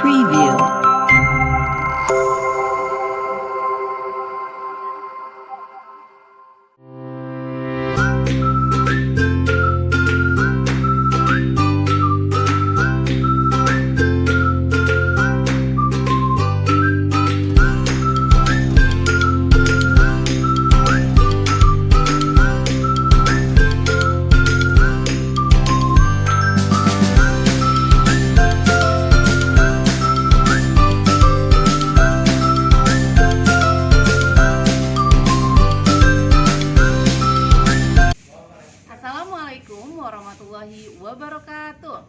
Preview. Assalamualaikum warahmatullahi wabarakatuh.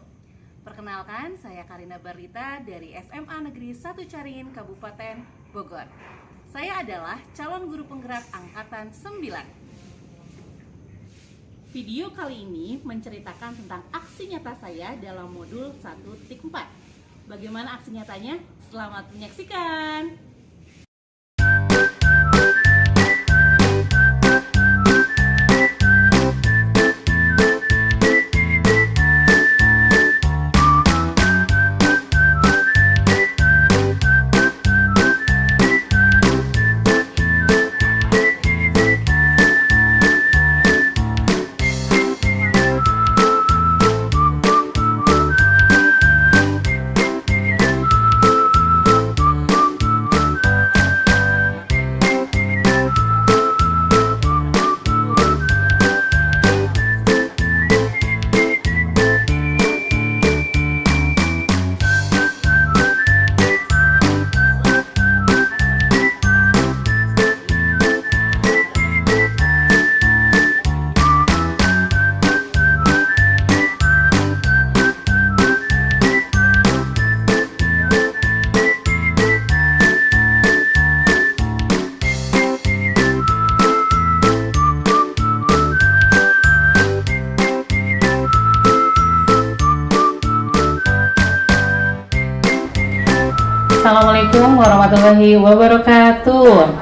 Perkenalkan, saya Karina Barita dari SMA Negeri 1 Caringin, Kabupaten Bogor. Saya adalah calon guru penggerak angkatan 9. Video kali ini menceritakan tentang aksi nyata saya dalam modul 1.4. Bagaimana aksi nyatanya? Selamat menyaksikan. Assalamualaikum warahmatullahi wabarakatuh.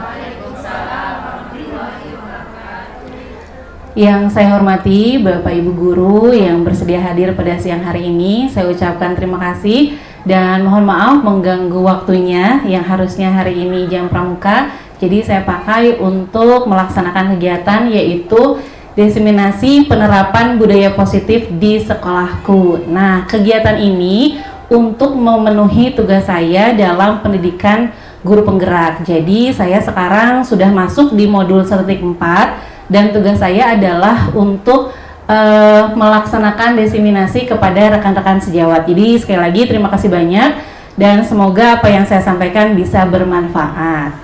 Yang saya hormati Bapak Ibu Guru yang bersedia hadir pada siang hari ini, saya ucapkan terima kasih dan mohon maaf mengganggu waktunya yang harusnya hari ini jam pramuka. Jadi saya pakai untuk melaksanakan kegiatan yaitu diseminasi penerapan budaya positif di sekolahku. Nah, kegiatan ini untuk memenuhi tugas saya dalam pendidikan guru penggerak. Jadi saya sekarang sudah masuk di modul 1.4 dan tugas saya adalah untuk melaksanakan diseminasi kepada rekan-rekan sejawat. Jadi sekali lagi terima kasih banyak dan semoga apa yang saya sampaikan bisa bermanfaat.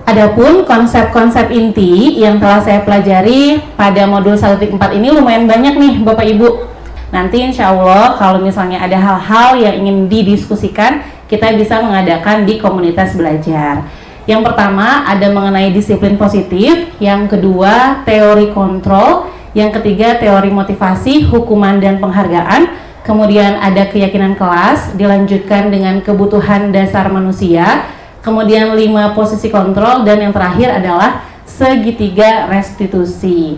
Adapun konsep-konsep inti yang telah saya pelajari pada modul 1.4 ini lumayan banyak nih Bapak Ibu. Nanti insya Allah kalau misalnya ada hal-hal yang ingin didiskusikan, kita bisa mengadakan di komunitas belajar. Yang pertama ada mengenai disiplin positif, yang kedua teori kontrol, yang ketiga teori motivasi, hukuman dan penghargaan, kemudian ada keyakinan kelas, dilanjutkan dengan kebutuhan dasar manusia, kemudian 5 posisi kontrol, dan yang terakhir adalah segitiga restitusi.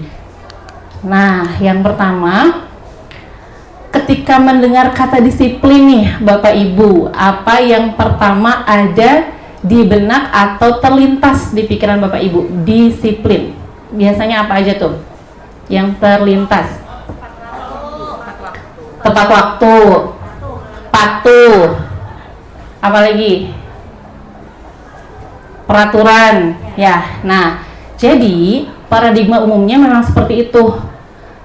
Nah, yang pertama, ketika mendengar kata disiplin nih Bapak Ibu, apa yang pertama ada di benak atau terlintas di pikiran Bapak Ibu? Disiplin. Biasanya apa aja tuh yang terlintas? Tepat waktu, patuh, apa lagi? Peraturan, ya. Nah, jadi paradigma umumnya memang seperti itu.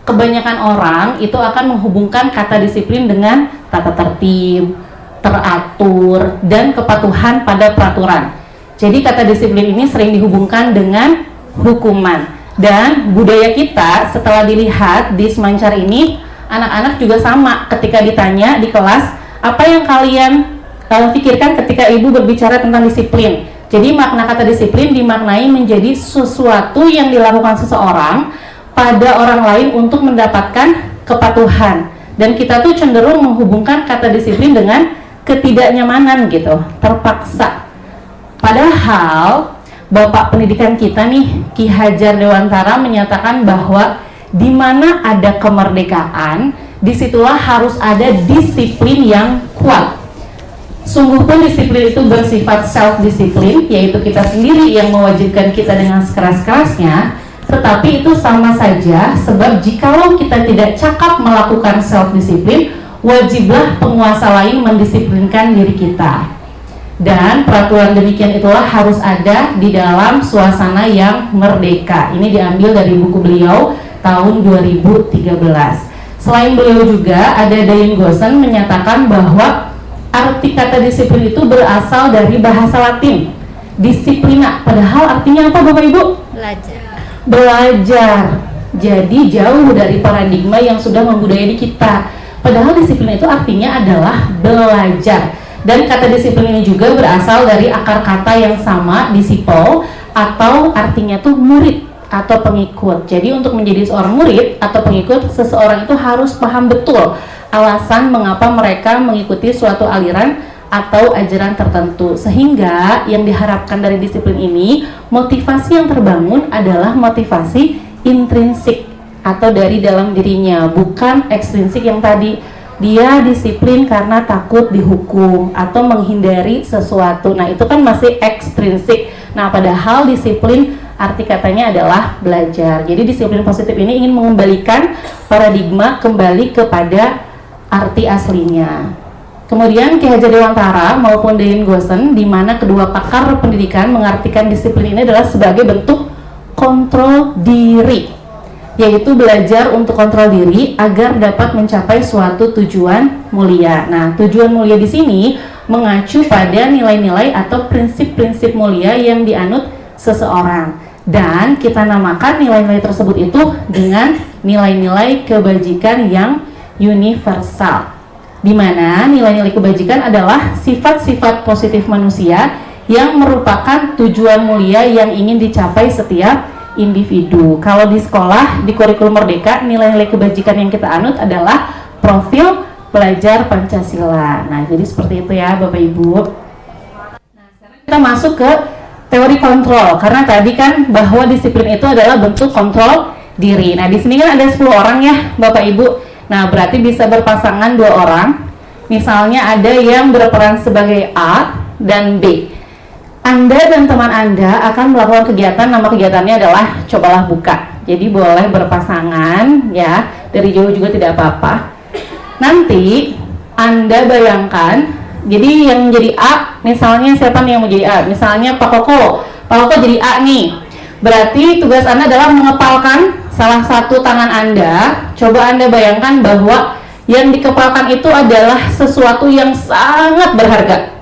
Kebanyakan orang itu akan menghubungkan kata disiplin dengan tata tertib, teratur, dan kepatuhan pada peraturan. Jadi kata disiplin ini sering dihubungkan dengan hukuman. Dan budaya kita setelah dilihat di Semancar ini, anak-anak juga sama ketika ditanya di kelas, apa yang kalian pikirkan ketika ibu berbicara tentang disiplin? Jadi makna kata disiplin dimaknai menjadi sesuatu yang dilakukan seseorang pada orang lain untuk mendapatkan kepatuhan. Dan kita tuh cenderung menghubungkan kata disiplin dengan ketidaknyamanan gitu, terpaksa. Padahal Bapak pendidikan kita nih, Ki Hajar Dewantara menyatakan bahwa di mana ada kemerdekaan, disitulah harus ada disiplin yang kuat. Sungguh pun disiplin itu bersifat self-disiplin, yaitu kita sendiri yang mewajibkan kita dengan sekeras-kerasnya, tetapi itu sama saja, sebab jikalau kita tidak cakap melakukan self-disiplin, wajiblah penguasa lain mendisiplinkan diri kita. Dan peraturan demikian itulah harus ada di dalam suasana yang merdeka. Ini diambil dari buku beliau tahun 2013. Selain beliau juga ada Dayan Goosen menyatakan bahwa arti kata disiplin itu berasal dari bahasa Latin, disiplina. Padahal artinya apa Bapak Ibu? Belajar. Jadi jauh dari paradigma yang sudah membudayai di kita. Padahal disiplin itu artinya adalah belajar. Dan kata disiplin ini juga berasal dari akar kata yang sama, disciple, atau artinya tuh murid atau pengikut. Jadi untuk menjadi seorang murid atau pengikut, seseorang itu harus paham betul alasan mengapa mereka mengikuti suatu aliran atau ajaran tertentu, sehingga yang diharapkan dari disiplin ini, motivasi yang terbangun adalah motivasi intrinsik atau dari dalam dirinya, bukan ekstrinsik yang tadi dia disiplin karena takut dihukum atau menghindari sesuatu. Nah itu kan masih ekstrinsik. Nah padahal disiplin arti katanya adalah belajar. Jadi disiplin positif ini ingin mengembalikan paradigma kembali kepada arti aslinya. Kemudian Ki Hajar Dewantara maupun Dayan Goosen, di mana kedua pakar pendidikan mengartikan disiplin ini adalah sebagai bentuk kontrol diri, yaitu belajar untuk kontrol diri agar dapat mencapai suatu tujuan mulia. Nah, tujuan mulia di sini mengacu pada nilai-nilai atau prinsip-prinsip mulia yang dianut seseorang, dan kita namakan nilai-nilai tersebut itu dengan nilai-nilai kebajikan yang universal, di mana nilai-nilai kebajikan adalah sifat-sifat positif manusia yang merupakan tujuan mulia yang ingin dicapai setiap individu. Kalau di sekolah, di kurikulum Merdeka, nilai-nilai kebajikan yang kita anut adalah profil pelajar Pancasila. Nah, jadi seperti itu ya Bapak Ibu. Nah, sekarang kita masuk ke teori kontrol, karena tadi kan bahwa disiplin itu adalah bentuk kontrol diri. Nah, di sini kan ada 10 orang ya Bapak Ibu. Nah, berarti bisa berpasangan 2 orang. Misalnya ada yang berperan sebagai A dan B. Anda dan teman Anda akan melakukan kegiatan, nama kegiatannya adalah cobalah buka. Jadi boleh berpasangan ya, dari jauh juga tidak apa-apa. Nanti Anda bayangkan, jadi yang jadi A, misalnya siapa nih yang mau jadi A? Misalnya Pak Koko. Pak Koko jadi A nih. Berarti tugas Anda adalah mengepalkan salah satu tangan Anda. Coba Anda bayangkan bahwa yang dikepalkan itu adalah sesuatu yang sangat berharga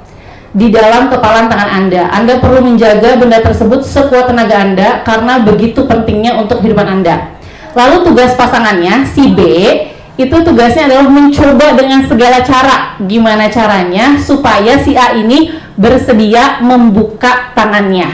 di dalam kepalan tangan Anda. Anda perlu menjaga benda tersebut sekuat tenaga Anda karena begitu pentingnya untuk kehidupan Anda. Lalu tugas pasangannya, si B, itu tugasnya adalah mencoba dengan segala cara. Gimana caranya supaya si A ini bersedia membuka tangannya.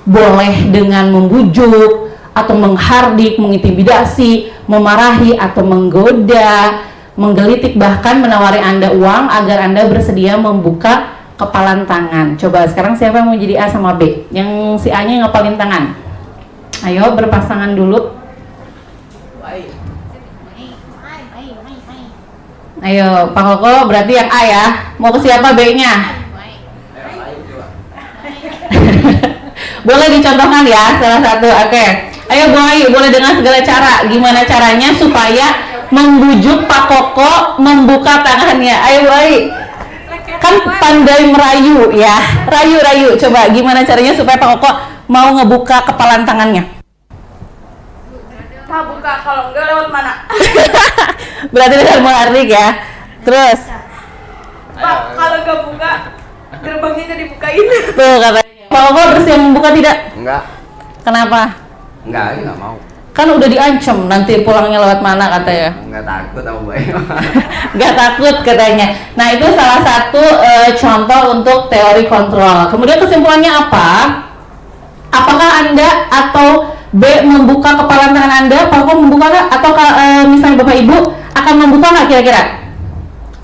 Boleh dengan membujuk, atau menghardik, mengintimidasi, memarahi, atau menggoda, menggelitik, bahkan menawari Anda uang agar Anda bersedia membuka kepalan tangan. Coba sekarang siapa yang mau jadi A sama B? Yang si A-nya ngepalin tangan. Ayo berpasangan dulu. Ayo Pak Koko berarti yang A ya. Mau ke siapa B-nya? Boleh dicontohkan ya salah satu. Oke. Ayo Bu Ayu, boleh dengan segala cara. Gimana caranya supaya membujuk Pak Koko membuka tangannya? Ayo Bu Ayu. Kan pandai merayu ya. Rayu-rayu. Coba gimana caranya supaya Pak Koko mau ngebuka kepalan tangannya? Pak buka, kalau enggak lewat mana? Berarti dengan menghardik ya. Terus Pak, kalau enggak buka, gerbangnya jadi dibukain. tuh katanya. Pak Koko bersedia membuka tidak? Enggak. Kenapa? Enggak, ini enggak mau. Kan udah diancam nanti pulangnya lewat mana katanya. Enggak takut sama Bayu. Nggak takut katanya. Nah itu salah satu contoh untuk teori kontrol. Kemudian kesimpulannya apa? Apakah Anda atau B membuka kepalan tangan Anda? Pak Koko membuka nggak? Atau misalnya Bapak Ibu akan membuka nggak kira-kira?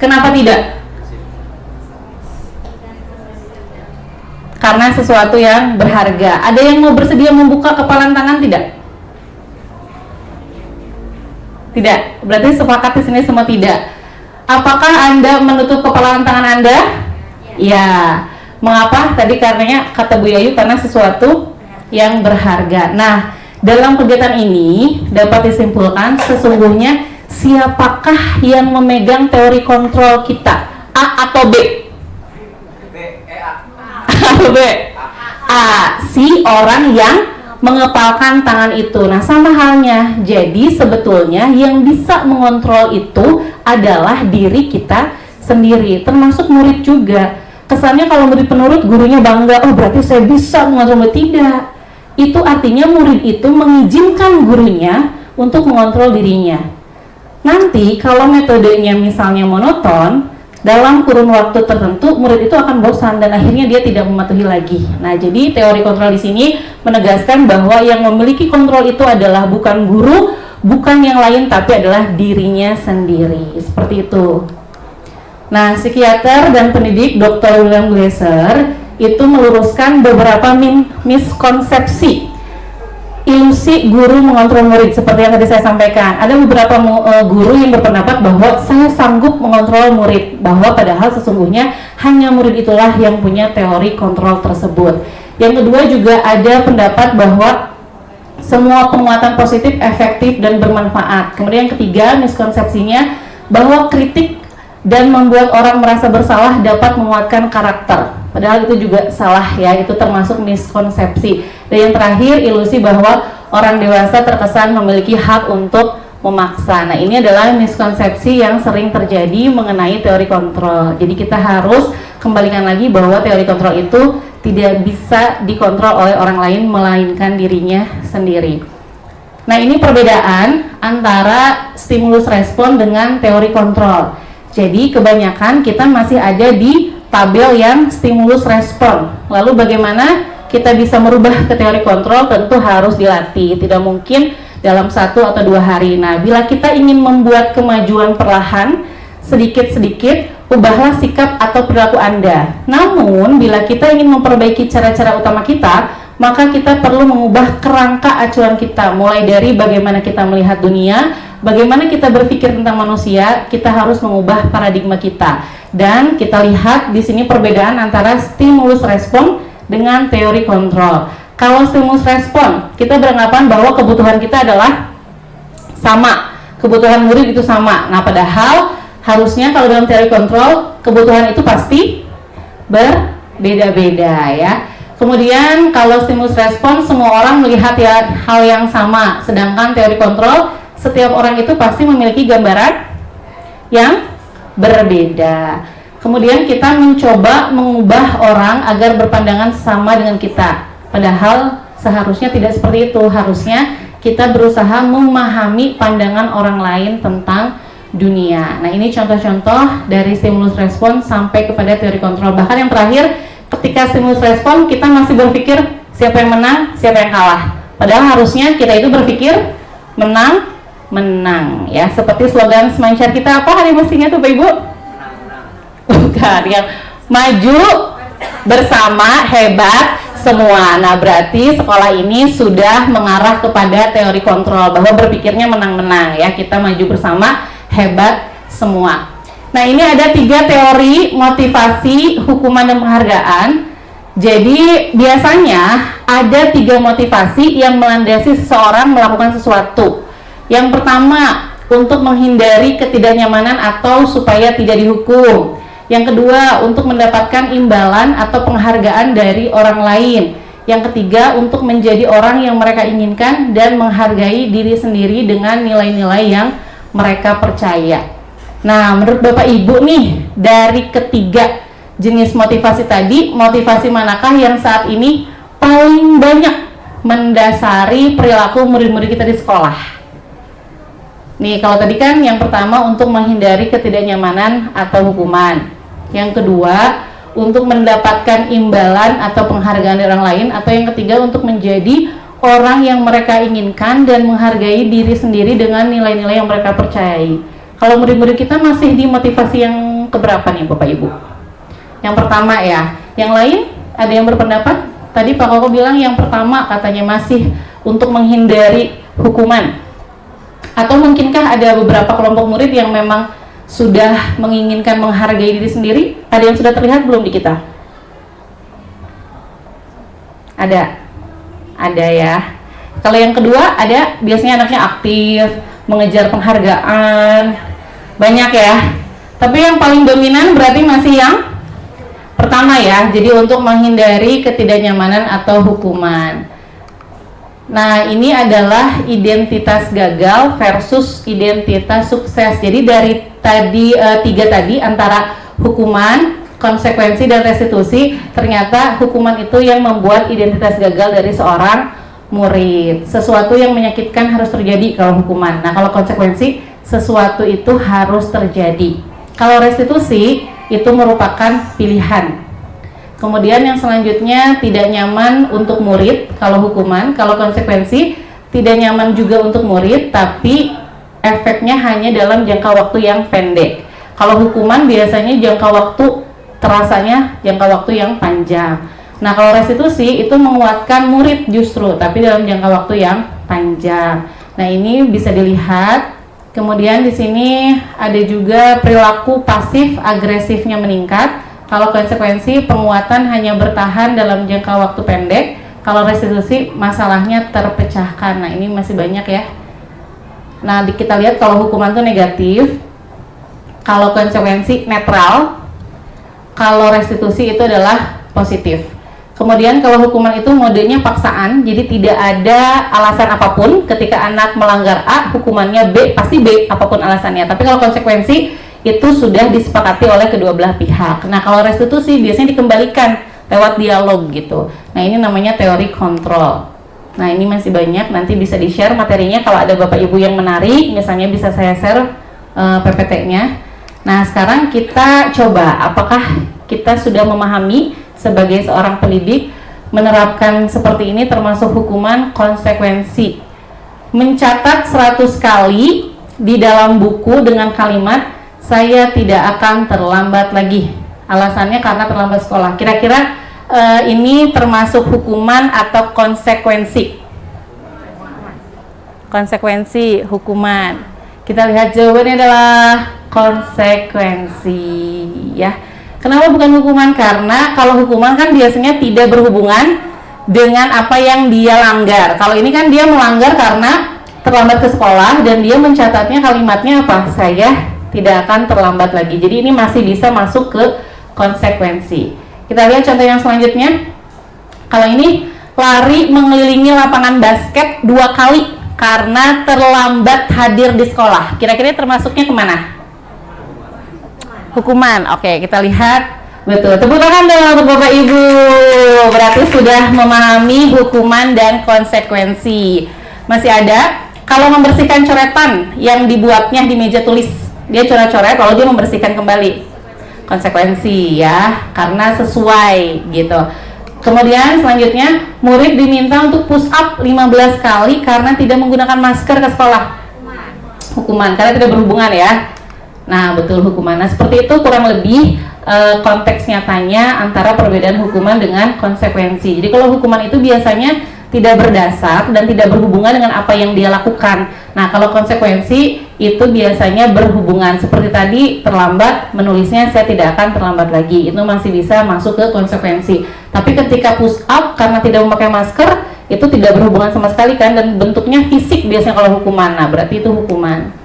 Kenapa tidak? Karena sesuatu yang berharga. Ada yang mau bersedia membuka kepalan tangan tidak? Tidak. Berarti sepakat di sini semua tidak. Apakah Anda menutup kepalan tangan Anda? Ya, mengapa? Tadi karenanya kata Bu Yayu karena sesuatu yang berharga. Nah, dalam kegiatan ini dapat disimpulkan sesungguhnya siapakah yang memegang teori kontrol kita? A atau B? A atau B? A, si orang yang mengepalkan tangan itu. Nah, sama halnya. Jadi sebetulnya yang bisa mengontrol itu adalah diri kita sendiri, termasuk murid juga. Kesannya kalau murid penurut, gurunya bangga, oh berarti saya bisa mengontrol. Tidak. Itu artinya murid itu mengizinkan gurunya untuk mengontrol dirinya. Nanti kalau metodenya misalnya monoton, dalam kurun waktu tertentu murid itu akan bosan dan akhirnya dia tidak mematuhi lagi. Nah, jadi teori kontrol di sini menegaskan bahwa yang memiliki kontrol itu adalah bukan guru, bukan yang lain, tapi adalah dirinya sendiri. Seperti itu. Nah, psikiater dan pendidik Dr. William Glasser itu meluruskan beberapa miskonsepsi ilusi guru mengontrol murid seperti yang tadi saya sampaikan. Ada beberapa guru yang berpendapat bahwa saya sanggup mengontrol murid, bahwa padahal sesungguhnya hanya murid itulah yang punya teori kontrol tersebut. Yang kedua juga ada pendapat bahwa semua penguatan positif efektif dan bermanfaat. Kemudian yang ketiga miskonsepsinya bahwa kritik dan membuat orang merasa bersalah dapat menguatkan karakter. Padahal itu juga salah ya, itu termasuk miskonsepsi. Dan yang terakhir ilusi bahwa orang dewasa terkesan memiliki hak untuk memaksa. Nah, ini adalah miskonsepsi yang sering terjadi mengenai teori kontrol. Jadi kita harus kembalikan lagi bahwa teori kontrol itu tidak bisa dikontrol oleh orang lain melainkan dirinya sendiri. Nah, ini perbedaan antara stimulus respon dengan teori kontrol. Jadi kebanyakan kita masih ada di tabel yang stimulus respon. Lalu bagaimana kita bisa merubah ke teori kontrol? Tentu harus dilatih, tidak mungkin dalam 1 atau 2 hari. Nah, bila kita ingin membuat kemajuan perlahan, sedikit-sedikit, ubahlah sikap atau perilaku Anda. Namun, bila kita ingin memperbaiki cara-cara utama kita, maka kita perlu mengubah kerangka acuan kita, mulai dari bagaimana kita melihat dunia, bagaimana kita berpikir tentang manusia. Kita harus mengubah paradigma kita. Dan kita lihat di sini perbedaan antara stimulus respon dengan teori kontrol. Kalau stimulus respon, kita beranggapan bahwa kebutuhan kita adalah sama, kebutuhan murid itu sama. Nah, padahal harusnya kalau dalam teori kontrol, kebutuhan itu pasti berbeda-beda ya. Kemudian kalau stimulus respon, semua orang melihat ya hal yang sama. Sedangkan teori kontrol, setiap orang itu pasti memiliki gambaran yang berbeda. Kemudian kita mencoba mengubah orang agar berpandangan sama dengan kita. Padahal seharusnya tidak seperti itu. Harusnya kita berusaha memahami pandangan orang lain tentang dunia. Nah, ini contoh-contoh dari stimulus respon sampai kepada teori kontrol. Bahkan yang terakhir, ketika stimulus respon kita masih berpikir siapa yang menang, siapa yang kalah. Padahal harusnya kita itu berpikir menang ya. Seperti slogan Semancar kita apa hari mestinya tuh Pak Ibu? Bukan, yang maju bersama hebat semua. Nah, berarti sekolah ini sudah mengarah kepada teori kontrol bahwa berpikirnya menang-menang ya. Kita maju bersama hebat semua. Nah, ini ada 3 teori motivasi, hukuman, dan penghargaan. Jadi biasanya ada 3 motivasi yang melandasi seseorang melakukan sesuatu. Yang pertama, untuk menghindari ketidaknyamanan atau supaya tidak dihukum. Yang kedua, untuk mendapatkan imbalan atau penghargaan dari orang lain. Yang ketiga, untuk menjadi orang yang mereka inginkan dan menghargai diri sendiri dengan nilai-nilai yang mereka percaya. Nah, menurut Bapak Ibu nih, dari ketiga jenis motivasi tadi, motivasi manakah yang saat ini paling banyak mendasari perilaku murid-murid kita di sekolah? Nih, kalau tadi kan yang pertama untuk menghindari ketidaknyamanan atau hukuman. Yang kedua, untuk mendapatkan imbalan atau penghargaan dari orang lain. Atau yang ketiga, untuk menjadi orang yang mereka inginkan dan menghargai diri sendiri dengan nilai-nilai yang mereka percayai. Kalau murid-murid kita masih di motivasi yang keberapa nih Bapak Ibu? Yang pertama ya. Yang lain ada yang berpendapat? Tadi Pak Koko bilang yang pertama katanya masih untuk menghindari hukuman. Atau mungkinkah ada beberapa kelompok murid yang memang sudah menginginkan menghargai diri sendiri? Ada yang sudah terlihat belum di kita? Ada ya. Kalau yang kedua, ada biasanya anaknya aktif, mengejar penghargaan, banyak ya. Tapi yang paling dominan berarti masih yang pertama ya. Jadi untuk menghindari ketidaknyamanan atau hukuman. Nah, ini adalah identitas gagal versus identitas sukses. Jadi dari tadi tiga tadi antara hukuman, konsekuensi dan restitusi, ternyata hukuman itu yang membuat identitas gagal dari seorang murid. Sesuatu yang menyakitkan harus terjadi kalau hukuman. Nah, kalau konsekuensi, sesuatu itu harus terjadi. Kalau restitusi itu merupakan pilihan. Kemudian yang selanjutnya tidak nyaman untuk murid kalau hukuman, kalau konsekuensi tidak nyaman juga untuk murid, tapi efeknya hanya dalam jangka waktu yang pendek. Kalau hukuman biasanya jangka waktu terasanya jangka waktu yang panjang. Nah, kalau restitusi itu menguatkan murid justru, tapi dalam jangka waktu yang panjang. Nah, ini bisa dilihat. Kemudian di sini ada juga perilaku pasif agresifnya meningkat. Kalau konsekuensi penguatan hanya bertahan dalam jangka waktu pendek. Kalau restitusi masalahnya terpecahkan. Nah, ini masih banyak ya. Nah, kita lihat kalau hukuman itu negatif. Kalau konsekuensi netral. Kalau restitusi itu adalah positif. Kemudian kalau hukuman itu modenya paksaan, jadi tidak ada alasan apapun. Ketika anak melanggar A, hukumannya B, pasti B apapun alasannya. Tapi kalau konsekuensi itu sudah disepakati oleh kedua belah pihak. Nah, kalau restitusi biasanya dikembalikan lewat dialog gitu. Nah, ini namanya teori kontrol. Nah, ini masih banyak, nanti bisa di-share materinya kalau ada Bapak Ibu yang menarik, misalnya bisa saya share PPT-nya. Nah, sekarang kita coba apakah kita sudah memahami sebagai seorang pendidik menerapkan seperti ini, termasuk hukuman konsekuensi. Mencatat 100 kali di dalam buku dengan kalimat saya tidak akan terlambat lagi. Alasannya karena terlambat sekolah. Kira-kira ini termasuk hukuman atau konsekuensi? Konsekuensi, hukuman. Kita lihat jawabannya adalah konsekuensi ya. Kenapa bukan hukuman? Karena kalau hukuman kan biasanya tidak berhubungan dengan apa yang dia langgar. Kalau ini kan dia melanggar karena terlambat ke sekolah dan dia mencatatnya kalimatnya apa? Saya tidak akan terlambat lagi. Jadi ini masih bisa masuk ke konsekuensi. Kita lihat contoh yang selanjutnya. Kalau ini lari mengelilingi lapangan basket 2 kali karena terlambat hadir di sekolah. Kira-kira termasuknya kemana? Hukuman. Oke, kita lihat. Betul. Tepuk tangan dong untuk Bapak Ibu. Berarti sudah memahami hukuman dan konsekuensi. Masih ada. Kalau membersihkan coretan yang dibuatnya di meja tulis, dia coret-coret lalu dia membersihkan kembali, konsekuensi ya, karena sesuai gitu. Kemudian selanjutnya murid diminta untuk push up 15 kali karena tidak menggunakan masker ke sekolah. Hukuman karena tidak berhubungan ya. Nah, betul, hukuman. Nah, seperti itu kurang lebih konteks nyatanya antara perbedaan hukuman dengan konsekuensi. Jadi kalau hukuman itu biasanya tidak berdasar dan tidak berhubungan dengan apa yang dia lakukan. Nah, kalau konsekuensi itu biasanya berhubungan. Seperti tadi, terlambat menulisnya saya tidak akan terlambat lagi. Itu masih bisa masuk ke konsekuensi. Tapi ketika push up karena tidak memakai masker, itu tidak berhubungan sama sekali kan, dan bentuknya fisik biasanya kalau hukuman. Nah, berarti itu hukuman.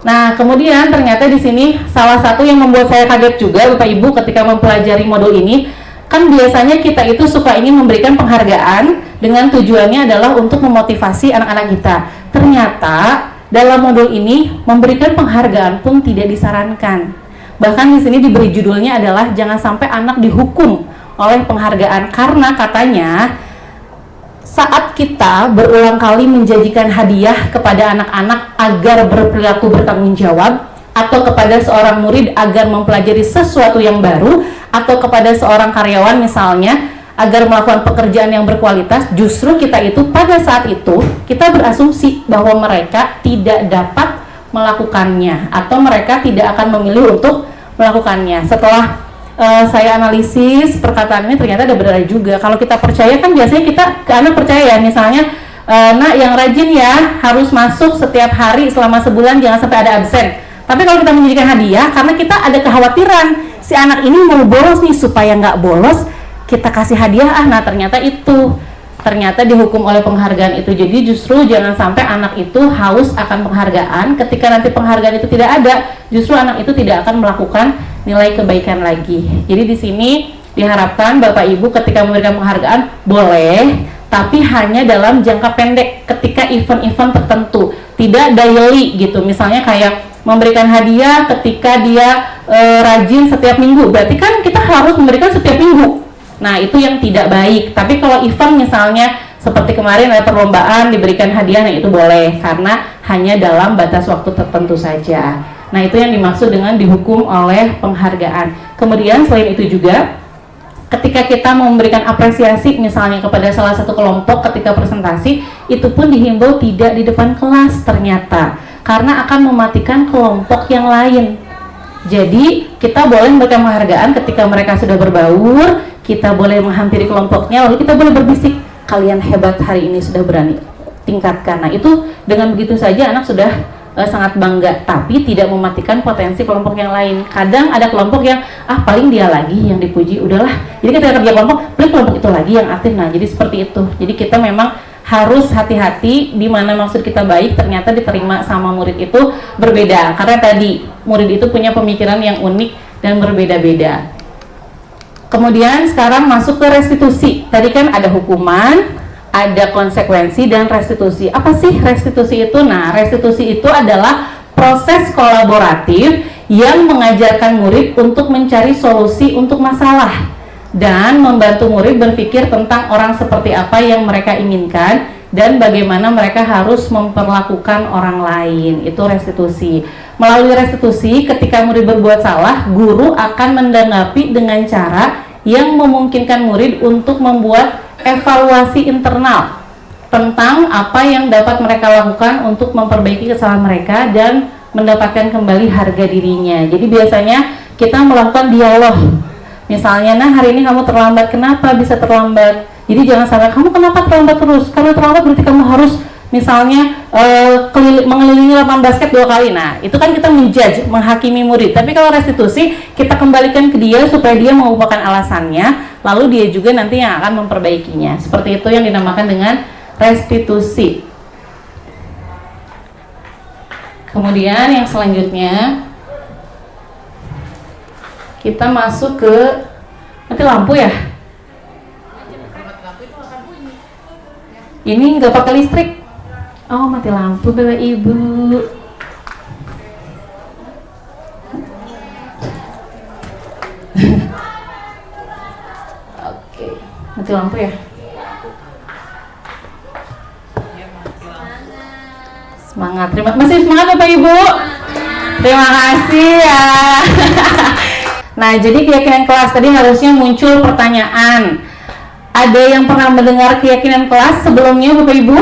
Nah, kemudian ternyata di sini salah satu yang membuat saya kaget juga Bapak Ibu ketika mempelajari modul ini, kan biasanya kita itu suka ingin memberikan penghargaan dengan tujuannya adalah untuk memotivasi anak-anak kita. Ternyata dalam modul ini memberikan penghargaan pun tidak disarankan. Bahkan di sini diberi judulnya adalah jangan sampai anak dihukum oleh penghargaan, karena katanya saat kita berulang kali menjanjikan hadiah kepada anak-anak agar berperilaku bertanggung jawab, atau kepada seorang murid agar mempelajari sesuatu yang baru, atau kepada seorang karyawan misalnya agar melakukan pekerjaan yang berkualitas, justru kita itu pada saat itu kita berasumsi bahwa mereka tidak dapat melakukannya atau mereka tidak akan memilih untuk melakukannya. Setelah saya analisis perkataan ini, ternyata ada benar juga. Kalau kita percaya kan biasanya kita ke anak percaya, misalnya nak yang rajin ya, harus masuk setiap hari selama sebulan, jangan sampai ada absen. Tapi kalau kita menjadikan hadiah, karena kita ada kekhawatiran si anak ini mau bolos nih, supaya nggak bolos kita kasih hadiah, nah ternyata dihukum oleh penghargaan itu. Jadi justru jangan sampai anak itu haus akan penghargaan, ketika nanti penghargaan itu tidak ada, justru anak itu tidak akan melakukan nilai kebaikan lagi. Jadi di sini diharapkan Bapak Ibu ketika memberikan penghargaan boleh, tapi hanya dalam jangka pendek ketika event-event tertentu, tidak daily gitu. Misalnya kayak memberikan hadiah ketika dia rajin setiap minggu, berarti kan kita harus memberikan setiap minggu. Nah itu yang tidak baik. Tapi kalau event misalnya seperti kemarin ada perlombaan diberikan hadiah, nah itu boleh karena hanya dalam batas waktu tertentu saja. Nah itu yang dimaksud dengan dihukum oleh penghargaan. Kemudian selain itu juga ketika kita memberikan apresiasi misalnya kepada salah satu kelompok ketika presentasi, itu pun dihimbau tidak di depan kelas ternyata, karena akan mematikan kelompok yang lain. Jadi kita boleh memberikan penghargaan ketika mereka sudah berbaur, kita boleh menghampiri kelompoknya, lalu kita boleh berbisik, kalian hebat hari ini sudah berani, tingkatkan. Nah itu dengan begitu saja anak sudah sangat bangga, tapi tidak mematikan potensi kelompok yang lain. Kadang ada kelompok yang paling dia lagi yang dipuji, udahlah. Jadi ketika kerja kelompok, paling kelompok itu lagi yang aktif. Nah jadi seperti itu. Jadi kita memang harus hati-hati di mana maksud kita baik ternyata diterima sama murid itu berbeda, karena tadi murid itu punya pemikiran yang unik dan berbeda-beda. Kemudian sekarang masuk ke restitusi. Tadi kan ada hukuman, ada konsekuensi, dan restitusi. Apa sih restitusi itu? Nah, restitusi itu adalah proses kolaboratif yang mengajarkan murid untuk mencari solusi untuk masalah dan membantu murid berpikir tentang orang seperti apa yang mereka inginkan dan bagaimana mereka harus memperlakukan orang lain. Itu restitusi. Melalui restitusi, ketika murid berbuat salah, guru akan menanggapi dengan cara yang memungkinkan murid untuk membuat evaluasi internal tentang apa yang dapat mereka lakukan untuk memperbaiki kesalahan mereka dan mendapatkan kembali harga dirinya. Jadi biasanya kita melakukan dialog. Misalnya, nah hari ini kamu terlambat, kenapa bisa terlambat? Jadi jangan sampai kamu kenapa terlambat terus. Kalau terlambat berarti kamu harus misalnya mengelilingi lapangan basket 2 kali. Nah itu kan kita menjudge, menghakimi murid. Tapi kalau restitusi, kita kembalikan ke dia supaya dia mengupakan alasannya, lalu dia juga nanti yang akan memperbaikinya. Seperti itu yang dinamakan dengan restitusi. Kemudian yang selanjutnya kita masuk ke mati lampu ya. Ini nggak pakai listrik. Oh, mati lampu Bapak Ibu. Oke, mati lampu ya. Semangat, masih semangat Bapak Ibu. Terima kasih ya. Nah, jadi keyakinan kelas tadi harusnya muncul pertanyaan. Ada yang pernah mendengar keyakinan kelas sebelumnya Bapak Ibu?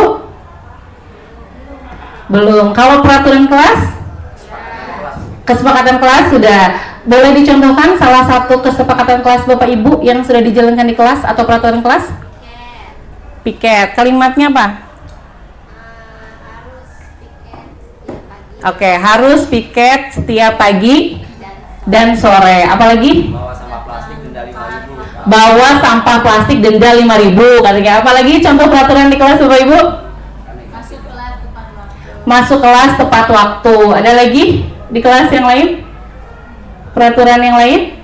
Belum. Kalau peraturan kelas? Kesepakatan kelas sudah. Boleh dicontohkan salah satu kesepakatan kelas Bapak Ibu yang sudah dijalankan di kelas atau peraturan kelas? Piket. Kalimatnya apa? Oke, harus piket setiap pagi dan sore. Apalagi? Bawa sampah plastik denda 5.000 katanya. Apalagi contoh peraturan di kelas Bapak Ibu? Masuk kelas tepat waktu. Ada lagi di kelas yang lain? Peraturan yang lain?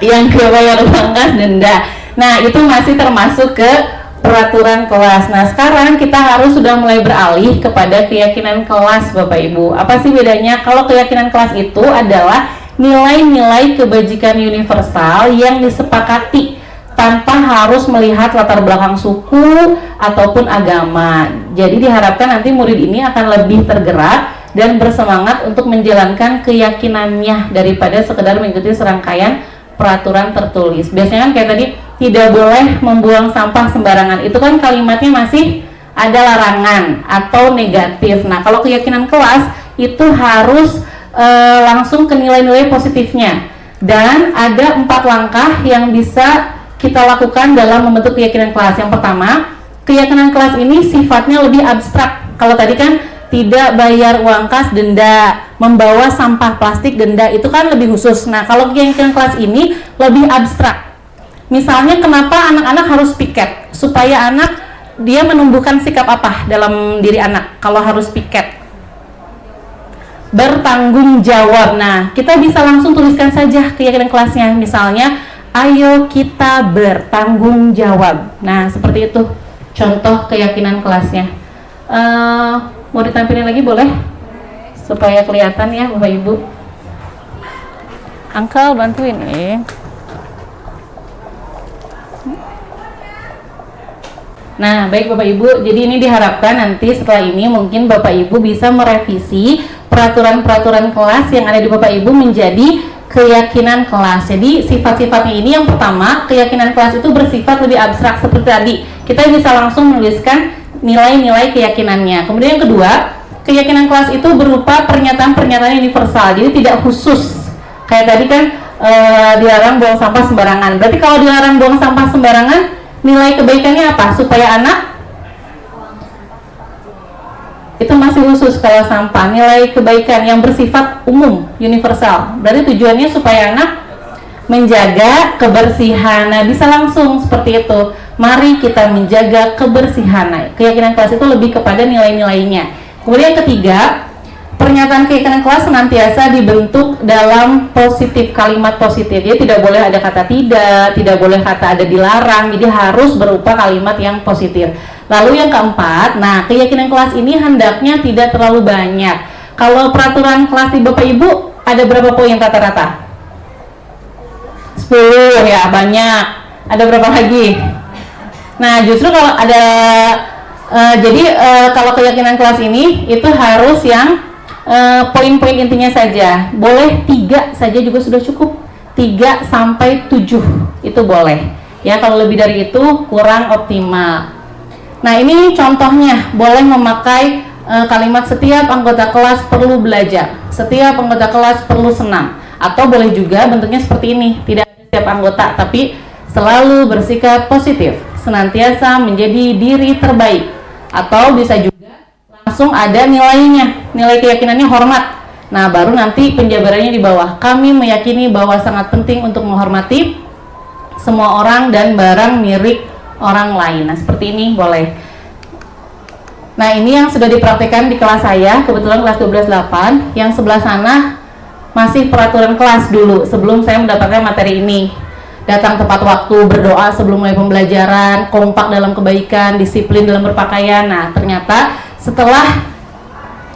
Yang gak bayar uang kas denda. Nah itu masih termasuk ke peraturan kelas. Nah sekarang kita harus sudah mulai beralih kepada keyakinan kelas Bapak Ibu. Apa sih bedanya? Kalau keyakinan kelas itu adalah nilai-nilai kebajikan universal yang disepakati tanpa harus melihat latar belakang suku ataupun agama. Jadi diharapkan nanti murid ini akan lebih tergerak dan bersemangat untuk menjalankan keyakinannya daripada sekedar mengikuti serangkaian peraturan tertulis. Biasanya kan kayak tadi, tidak boleh membuang sampah sembarangan. Itu kan kalimatnya masih ada larangan atau negatif. Nah kalau keyakinan kelas itu harus langsung ke nilai-nilai positifnya, dan ada 4 langkah yang bisa kita lakukan dalam membentuk keyakinan kelas. Yang pertama, keyakinan kelas ini sifatnya lebih abstrak. Kalau tadi kan tidak bayar uang kas denda, membawa sampah plastik denda, itu kan lebih khusus. Nah, kalau keyakinan kelas ini lebih abstrak. Misalnya kenapa anak-anak harus piket? Supaya anak dia menumbuhkan sikap apa dalam diri anak kalau harus piket? Bertanggung jawab. Nah, kita bisa langsung tuliskan saja keyakinan kelasnya. Misalnya, ayo kita bertanggung jawab. Nah, seperti itu contoh keyakinan kelasnya. Mau ditampilin lagi boleh? Supaya kelihatan ya Bapak Ibu. Uncle bantuin nih. Nah, baik Bapak Ibu, jadi ini diharapkan nanti setelah ini mungkin Bapak Ibu bisa merevisi peraturan-peraturan kelas yang ada di Bapak Ibu menjadi keyakinan kelas. Jadi sifat-sifatnya ini, yang pertama, keyakinan kelas itu bersifat lebih abstrak seperti tadi. Kita bisa langsung menuliskan nilai-nilai keyakinannya. Kemudian yang kedua, keyakinan kelas itu berupa pernyataan-pernyataan universal, jadi tidak khusus. Kayak tadi kan dilarang buang sampah sembarangan. Berarti kalau dilarang buang sampah sembarangan, nilai kebaikannya apa? Supaya anak itu masih khusus. Kalau sampah, nilai kebaikan yang bersifat umum, universal. Berarti tujuannya supaya anak menjaga kebersihan. Nah, bisa langsung seperti itu. Mari kita menjaga kebersihan. Nah, keyakinan kelas itu lebih kepada nilai-nilainya. Kemudian yang ketiga, pernyataan keyakinan kelas senantiasa dibentuk dalam positif, kalimat positif. Dia tidak boleh ada kata tidak boleh kata ada dilarang. Jadi harus berupa kalimat yang positif. Lalu yang keempat, nah keyakinan kelas ini hendaknya tidak terlalu banyak. Kalau peraturan kelas di Bapak Ibu ada berapa poin rata-rata? 10 ya, banyak. Ada berapa lagi? Nah, justru kalau ada kalau keyakinan kelas ini itu harus yang poin-poin intinya saja. Boleh 3 saja juga sudah cukup. 3 sampai 7 itu boleh. Ya, kalau lebih dari itu kurang optimal. Nah, ini contohnya, boleh memakai kalimat setiap anggota kelas perlu belajar, setiap anggota kelas perlu senam, atau boleh juga bentuknya seperti ini, tidak ada setiap anggota, tapi selalu bersikap positif, senantiasa menjadi diri terbaik, atau bisa juga langsung ada nilainya, nilai keyakinannya hormat. Nah, baru nanti penjabarannya di bawah. Kami meyakini bahwa sangat penting untuk menghormati semua orang dan barang milik orang lain. Nah, seperti ini boleh. Nah, ini yang sudah dipraktikkan di kelas saya, kebetulan kelas 12-8. Yang sebelah sana masih peraturan kelas dulu, sebelum saya mendapatkan materi ini. Datang tepat waktu, berdoa sebelum mulai pembelajaran, kompak dalam kebaikan, disiplin dalam berpakaian. Nah, ternyata setelah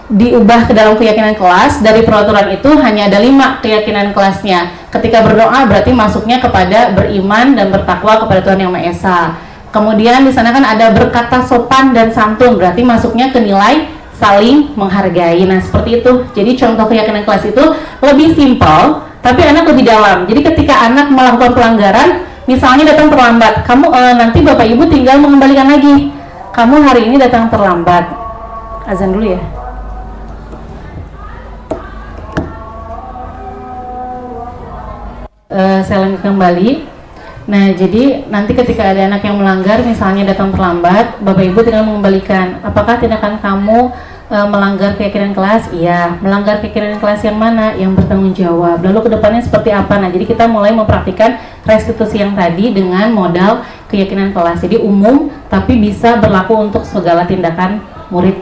diubah ke dalam keyakinan kelas, dari peraturan itu hanya ada 5 keyakinan kelasnya. Ketika berdoa berarti masuknya kepada beriman dan bertakwa kepada Tuhan Yang Maha Esa. Kemudian di sana kan ada berkata sopan dan santun, berarti masuknya ke nilai saling menghargai. Nah, seperti itu. Jadi contoh keyakinan kelas itu lebih simpel, tapi anak lebih dalam. Jadi ketika anak melakukan pelanggaran, misalnya datang terlambat, kamu nanti Bapak Ibu tinggal mengembalikan lagi. Kamu hari ini datang terlambat. Azan dulu ya. Saya lanjutkan kembali. Nah, jadi nanti ketika ada anak yang melanggar, misalnya datang terlambat, Bapak Ibu tinggal mengembalikan. Apakah tindakan kamu melanggar keyakinan kelas? Iya. Melanggar keyakinan kelas yang mana? Yang bertanggung jawab. Lalu kedepannya seperti apa? Nah, jadi kita mulai mempraktikkan restitusi yang tadi dengan modal keyakinan kelas. Jadi umum, tapi bisa berlaku untuk segala tindakan murid.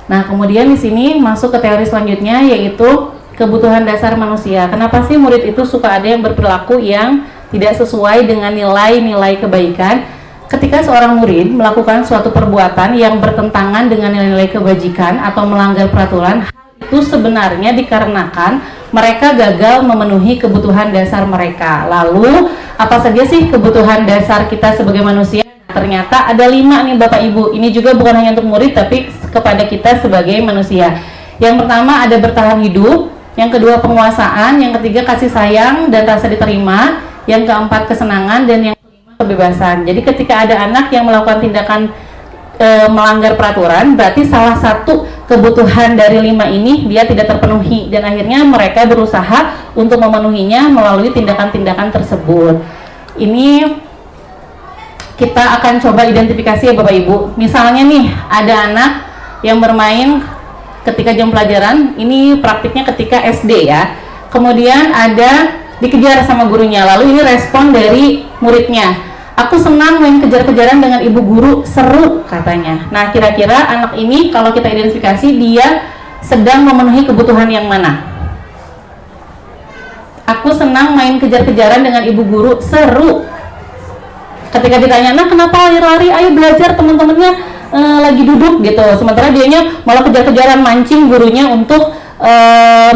Nah, kemudian di sini masuk ke teori selanjutnya, yaitu kebutuhan dasar manusia. Kenapa sih murid itu suka ada yang berperilaku yang tidak sesuai dengan nilai-nilai kebaikan? Ketika seorang murid melakukan suatu perbuatan yang bertentangan dengan nilai-nilai kebajikan atau melanggar peraturan, hal itu sebenarnya dikarenakan mereka gagal memenuhi kebutuhan dasar mereka. Lalu, apa saja sih kebutuhan dasar kita sebagai manusia? Ternyata ada 5 nih Bapak Ibu. Ini juga bukan hanya untuk murid, tapi kepada kita sebagai manusia. Yang pertama ada bertahan hidup. Yang kedua penguasaan, yang ketiga kasih sayang dan rasa diterima, yang keempat kesenangan, dan yang kelima kebebasan. Jadi ketika ada anak yang melakukan tindakan melanggar peraturan, berarti salah satu kebutuhan dari 5 ini dia tidak terpenuhi, dan akhirnya mereka berusaha untuk memenuhinya melalui tindakan-tindakan tersebut. Ini kita akan coba identifikasi ya Bapak Ibu. Misalnya nih, ada anak yang bermain ketika jam pelajaran, ini praktiknya ketika SD ya. Kemudian ada dikejar sama gurunya, lalu ini respon dari muridnya. Aku senang main kejar-kejaran dengan ibu guru, seru katanya. Nah, kira-kira anak ini kalau kita identifikasi dia sedang memenuhi kebutuhan yang mana? Aku senang main kejar-kejaran dengan ibu guru, seru. Ketika ditanya, nah kenapa lari-lari, ayo belajar, teman-temannya lagi duduk gitu, sementara dianya malah kejar-kejaran mancing gurunya untuk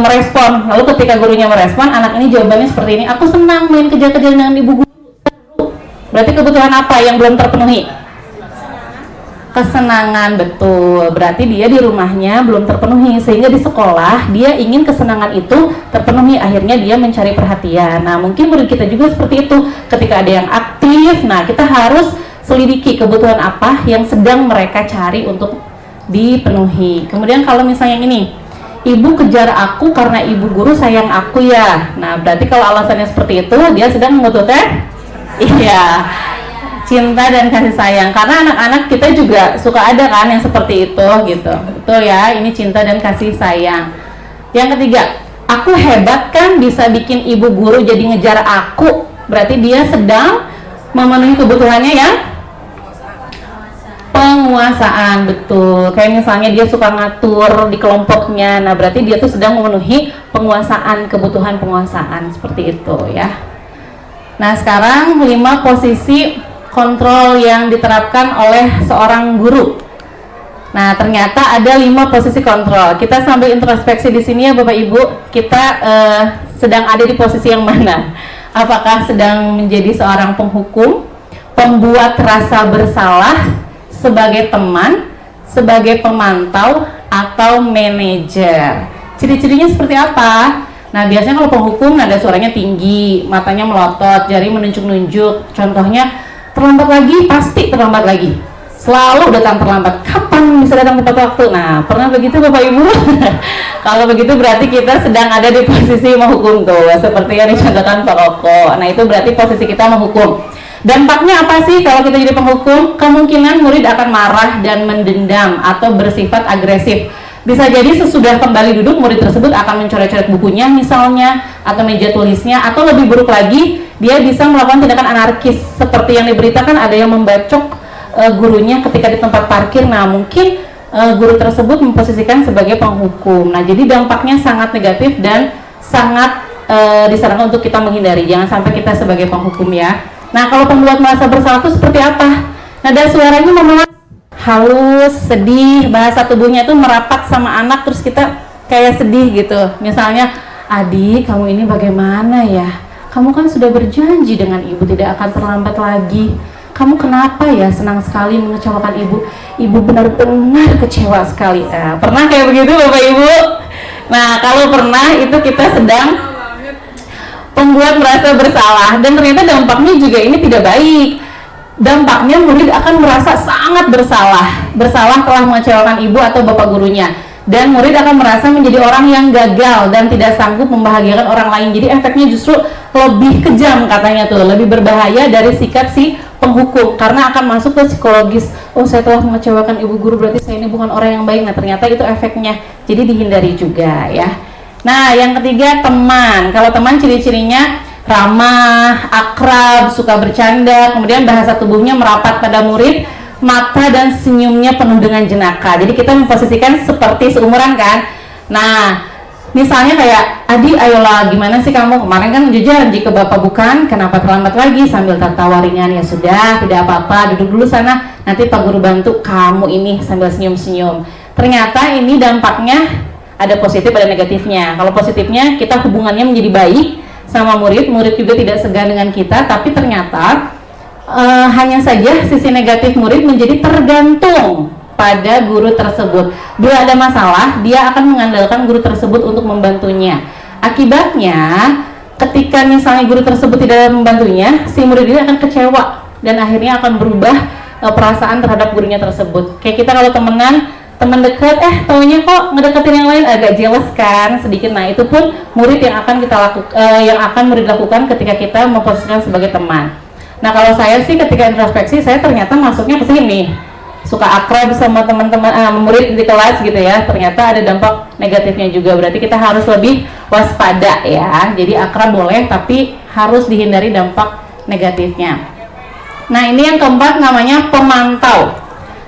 merespon. Lalu ketika gurunya merespon, anak ini jawabannya seperti ini, aku senang main kejar-kejaran dengan ibu guru. Berarti kebutuhan apa yang belum terpenuhi? Kesenangan, betul. Berarti dia di rumahnya belum terpenuhi, sehingga di sekolah dia ingin kesenangan itu terpenuhi, akhirnya dia mencari perhatian. Nah, mungkin murid kita juga seperti itu. Ketika ada yang aktif, nah kita harus selidiki kebutuhan apa yang sedang mereka cari untuk dipenuhi. Kemudian kalau misalnya ini, ibu kejar aku karena ibu guru sayang aku ya. Nah, berarti kalau alasannya seperti itu, dia sedang membutuhkan cinta dan kasih sayang. Karena anak-anak kita juga suka ada kan yang seperti itu gitu. Betul ya, ini cinta dan kasih sayang. Yang ketiga, aku hebat kan bisa bikin ibu guru jadi ngejar aku. Berarti dia sedang memenuhi kebutuhannya ya, penguasaan, betul. Kayak misalnya dia suka ngatur di kelompoknya. Nah, berarti dia tuh sedang memenuhi penguasaan, kebutuhan penguasaan seperti itu ya. Nah, sekarang 5 posisi kontrol yang diterapkan oleh seorang guru. Nah, ternyata ada 5 posisi kontrol. Kita sambil introspeksi di sini ya Bapak Ibu, kita sedang ada di posisi yang mana? Apakah sedang menjadi seorang penghukum, pembuat rasa bersalah, sebagai teman, sebagai pemantau, atau manajer? Ciri-cirinya seperti apa? Nah, biasanya kalau penghukum nada suaranya tinggi, matanya melotot, jari menunjuk-nunjuk. Contohnya, terlambat lagi, pasti terlambat lagi. Selalu datang terlambat. Kapan bisa datang tepat waktu? Nah, pernah begitu Bapak Ibu? Kalau begitu berarti kita sedang ada di posisi menghukum tuh, seperti yang dicontohkan Pak Koko. Nah, itu berarti posisi kita menghukum. Dampaknya apa sih kalau kita jadi penghukum? Kemungkinan murid akan marah dan mendendam atau bersifat agresif. Bisa jadi sesudah kembali duduk, murid tersebut akan mencoret-coret bukunya misalnya, atau meja tulisnya, atau lebih buruk lagi, dia bisa melakukan tindakan anarkis seperti yang diberitakan ada yang membacok gurunya ketika di tempat parkir. Nah, mungkin guru tersebut memposisikan sebagai penghukum. Nah, jadi dampaknya sangat negatif dan sangat disarankan untuk kita menghindari. Jangan sampai kita sebagai penghukum ya. Nah, kalau pembuat merasa bersalah itu seperti apa? Nada suaranya memelas, halus, sedih, bahasa tubuhnya itu merapat sama anak, terus kita kayak sedih gitu. Misalnya, adik, kamu ini bagaimana ya? Kamu kan sudah berjanji dengan ibu tidak akan terlambat lagi. Kamu kenapa ya senang sekali mengecewakan ibu? Ibu benar-benar kecewa sekali. Pernah kayak begitu Bapak Ibu? Nah, kalau pernah itu kita sedang pembuat merasa bersalah, dan ternyata dampaknya juga ini tidak baik. Dampaknya murid akan merasa sangat bersalah telah mengecewakan ibu atau bapak gurunya, dan murid akan merasa menjadi orang yang gagal dan tidak sanggup membahagiakan orang lain. Jadi efeknya justru lebih kejam katanya tuh, lebih berbahaya dari sikap si penghukum, karena akan masuk ke psikologis. Oh, saya telah mengecewakan ibu guru, berarti saya ini bukan orang yang baik. Nah, ternyata itu efeknya, jadi dihindari juga ya. Nah, yang ketiga, teman. Kalau teman ciri-cirinya ramah, akrab, suka bercanda, kemudian bahasa tubuhnya merapat pada murid, mata dan senyumnya penuh dengan jenaka. Jadi kita memposisikan seperti seumuran kan. Nah, misalnya kayak, adik ayolah, gimana sih kamu? Kemarin kan udah janji ke bapak bukan? Kenapa terlambat lagi? Sambil tertawa ringan, ya sudah, tidak apa-apa, duduk dulu sana, nanti pak guru bantu kamu ini, sambil senyum-senyum. Ternyata ini dampaknya ada positif, ada negatifnya. Kalau positifnya, kita hubungannya menjadi baik sama murid juga tidak segan dengan kita, tapi ternyata hanya saja sisi negatif murid menjadi tergantung pada guru tersebut. Bila ada masalah, dia akan mengandalkan guru tersebut untuk membantunya. Akibatnya, ketika misalnya guru tersebut tidak membantunya, si murid ini akan kecewa dan akhirnya akan berubah perasaan terhadap gurunya tersebut. Kayak kita kalau teman dekat, taunya kok ngedeketin yang lain, agak jealous kan sedikit. Nah, itu pun murid yang akan murid lakukan ketika kita memposisikan sebagai teman. Nah kalau saya sih ketika introspeksi, saya ternyata masuknya ke sini, suka akrab sama teman-teman murid di kelas gitu ya, ternyata ada dampak negatifnya juga. Berarti kita harus lebih waspada ya. Jadi akrab boleh, tapi harus dihindari dampak negatifnya. Nah ini yang keempat namanya pemantau.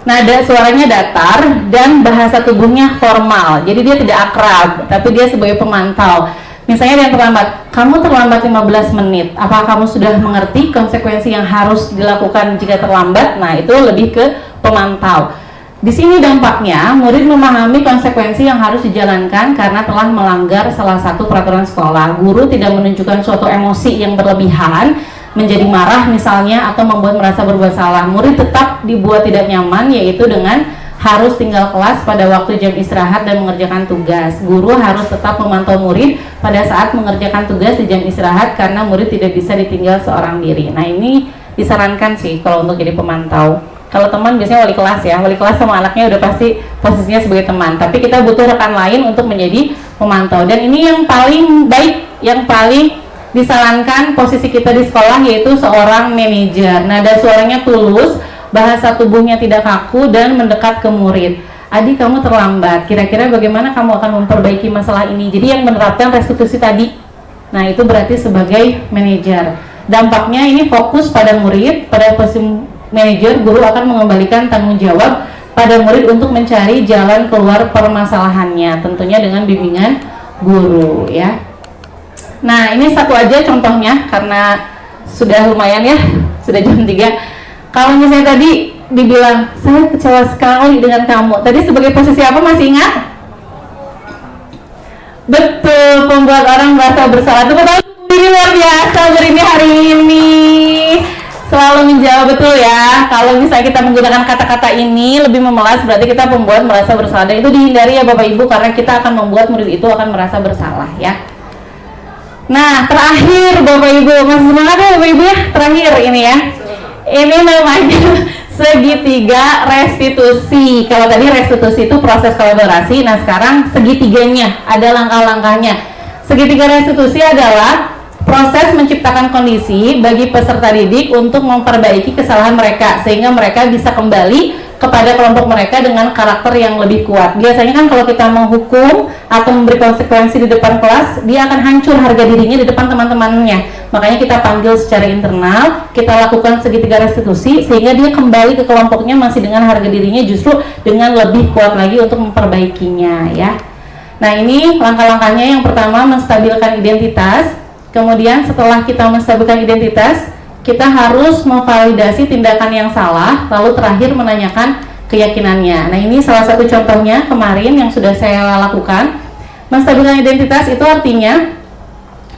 Nada suaranya datar dan bahasa tubuhnya formal. Jadi dia tidak akrab, tapi dia sebagai pemantau. Misalnya yang terlambat, kamu terlambat 15 menit. Apakah kamu sudah mengerti konsekuensi yang harus dilakukan jika terlambat? Nah, itu lebih ke pemantau. Di sini dampaknya, murid memahami konsekuensi yang harus dijalankan karena telah melanggar salah satu peraturan sekolah. Guru tidak menunjukkan suatu emosi yang berlebihan, menjadi marah misalnya, atau membuat merasa berbuat salah. Murid tetap dibuat tidak nyaman, yaitu dengan harus tinggal kelas pada waktu jam istirahat dan mengerjakan tugas. Guru harus tetap memantau murid pada saat mengerjakan tugas di jam istirahat karena murid tidak bisa ditinggal seorang diri. Nah ini disarankan sih kalau untuk jadi pemantau. Kalau teman biasanya wali kelas ya, wali kelas sama anaknya udah pasti posisinya sebagai teman. Tapi kita butuh rekan lain untuk menjadi pemantau. Dan ini yang paling baik, yang paling disarankan posisi kita di sekolah yaitu seorang manajer. Nada suaranya tulus, bahasa tubuhnya tidak kaku dan mendekat ke murid. Adik, kamu terlambat. Kira-kira bagaimana kamu akan memperbaiki masalah ini? Jadi yang menerapkan restitusi tadi. Nah, itu berarti sebagai manajer. Dampaknya ini fokus pada murid. Pada posisi manajer, guru akan mengembalikan tanggung jawab pada murid untuk mencari jalan keluar permasalahannya. Tentunya dengan bimbingan guru ya. Nah, ini satu aja contohnya karena sudah lumayan ya, sudah jam 3. Kalau misalnya tadi dibilang, saya kecewa sekali dengan kamu. Tadi sebagai posisi apa, masih ingat? Betul, membuat orang merasa bersalah. Tepuk tangan, ini luar biasa ini hari ini. Selalu menjawab, betul ya. Kalau misalnya kita menggunakan kata-kata ini lebih memelas, berarti kita membuat merasa bersalah. Dan itu dihindari ya Bapak Ibu, karena kita akan membuat murid itu akan merasa bersalah ya. Nah, terakhir Bapak Ibu, masih semangat ya Bapak Ibu ya? Terakhir ini ya. Ini namanya segitiga restitusi. Kalau tadi restitusi itu proses kolaborasi, nah sekarang segitiganya, ada langkah-langkahnya. Segitiga restitusi adalah proses menciptakan kondisi bagi peserta didik untuk memperbaiki kesalahan mereka sehingga mereka bisa kembali kepada kelompok mereka dengan karakter yang lebih kuat. Biasanya kan kalau kita menghukum atau memberi konsekuensi di depan kelas, dia akan hancur harga dirinya di depan teman-temannya. Makanya kita panggil secara internal, kita lakukan segitiga restitusi sehingga dia kembali ke kelompoknya masih dengan harga dirinya justru dengan lebih kuat lagi untuk memperbaikinya ya. Nah, ini langkah-langkahnya. Yang pertama, menstabilkan identitas. Kemudian setelah kita menstabilkan identitas, kita harus memvalidasi tindakan yang salah, lalu terakhir menanyakan keyakinannya. Nah, ini salah satu contohnya kemarin yang sudah saya lakukan. Menstabilkan identitas itu artinya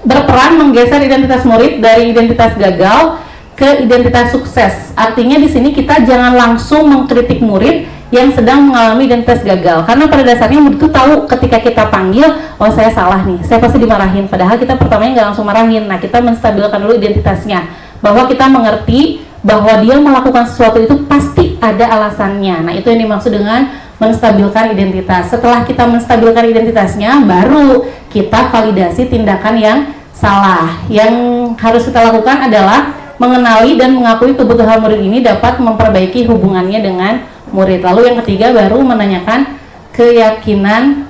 berperan menggeser identitas murid dari identitas gagal ke identitas sukses. Artinya di sini kita jangan langsung mengkritik murid yang sedang mengalami identitas gagal, karena pada dasarnya murid itu tahu ketika kita panggil, oh saya salah nih, saya pasti dimarahin. Padahal kita pertamanya nggak langsung marahin. Nah, kita menstabilkan dulu identitasnya, bahwa kita mengerti bahwa dia melakukan sesuatu itu pasti ada alasannya. Nah, itu yang dimaksud dengan menstabilkan identitas. Setelah kita menstabilkan identitasnya, baru kita validasi tindakan yang salah. Yang harus kita lakukan adalah mengenali dan mengakui kebutuhan murid ini dapat memperbaiki hubungannya dengan murid. Lalu yang ketiga baru menanyakan keyakinan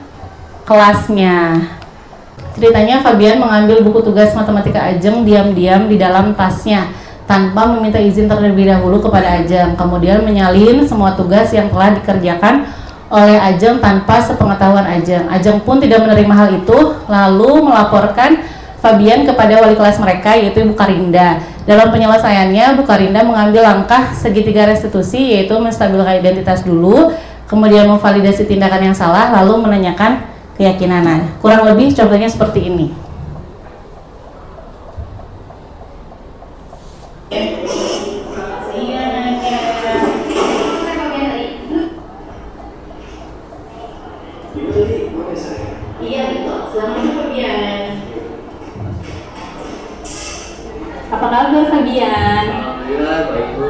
kelasnya. Ceritanya Fabian mengambil buku tugas matematika Ajeng diam-diam di dalam tasnya tanpa meminta izin terlebih dahulu kepada Ajeng. Kemudian menyalin semua tugas yang telah dikerjakan oleh Ajeng tanpa sepengetahuan Ajeng. Ajeng pun tidak menerima hal itu, lalu melaporkan Fabian kepada wali kelas mereka, yaitu Ibu Karinda. Dalam penyelesaiannya, Bu Karinda mengambil langkah segitiga restitusi, yaitu menstabilkan identitas dulu, kemudian memvalidasi tindakan yang salah, lalu menanyakan keyakinan. Nah, kurang lebih contohnya seperti ini. Iya, betul. Selamat Fabian. Apa kabar Fabian? Alhamdulillah baik Bu.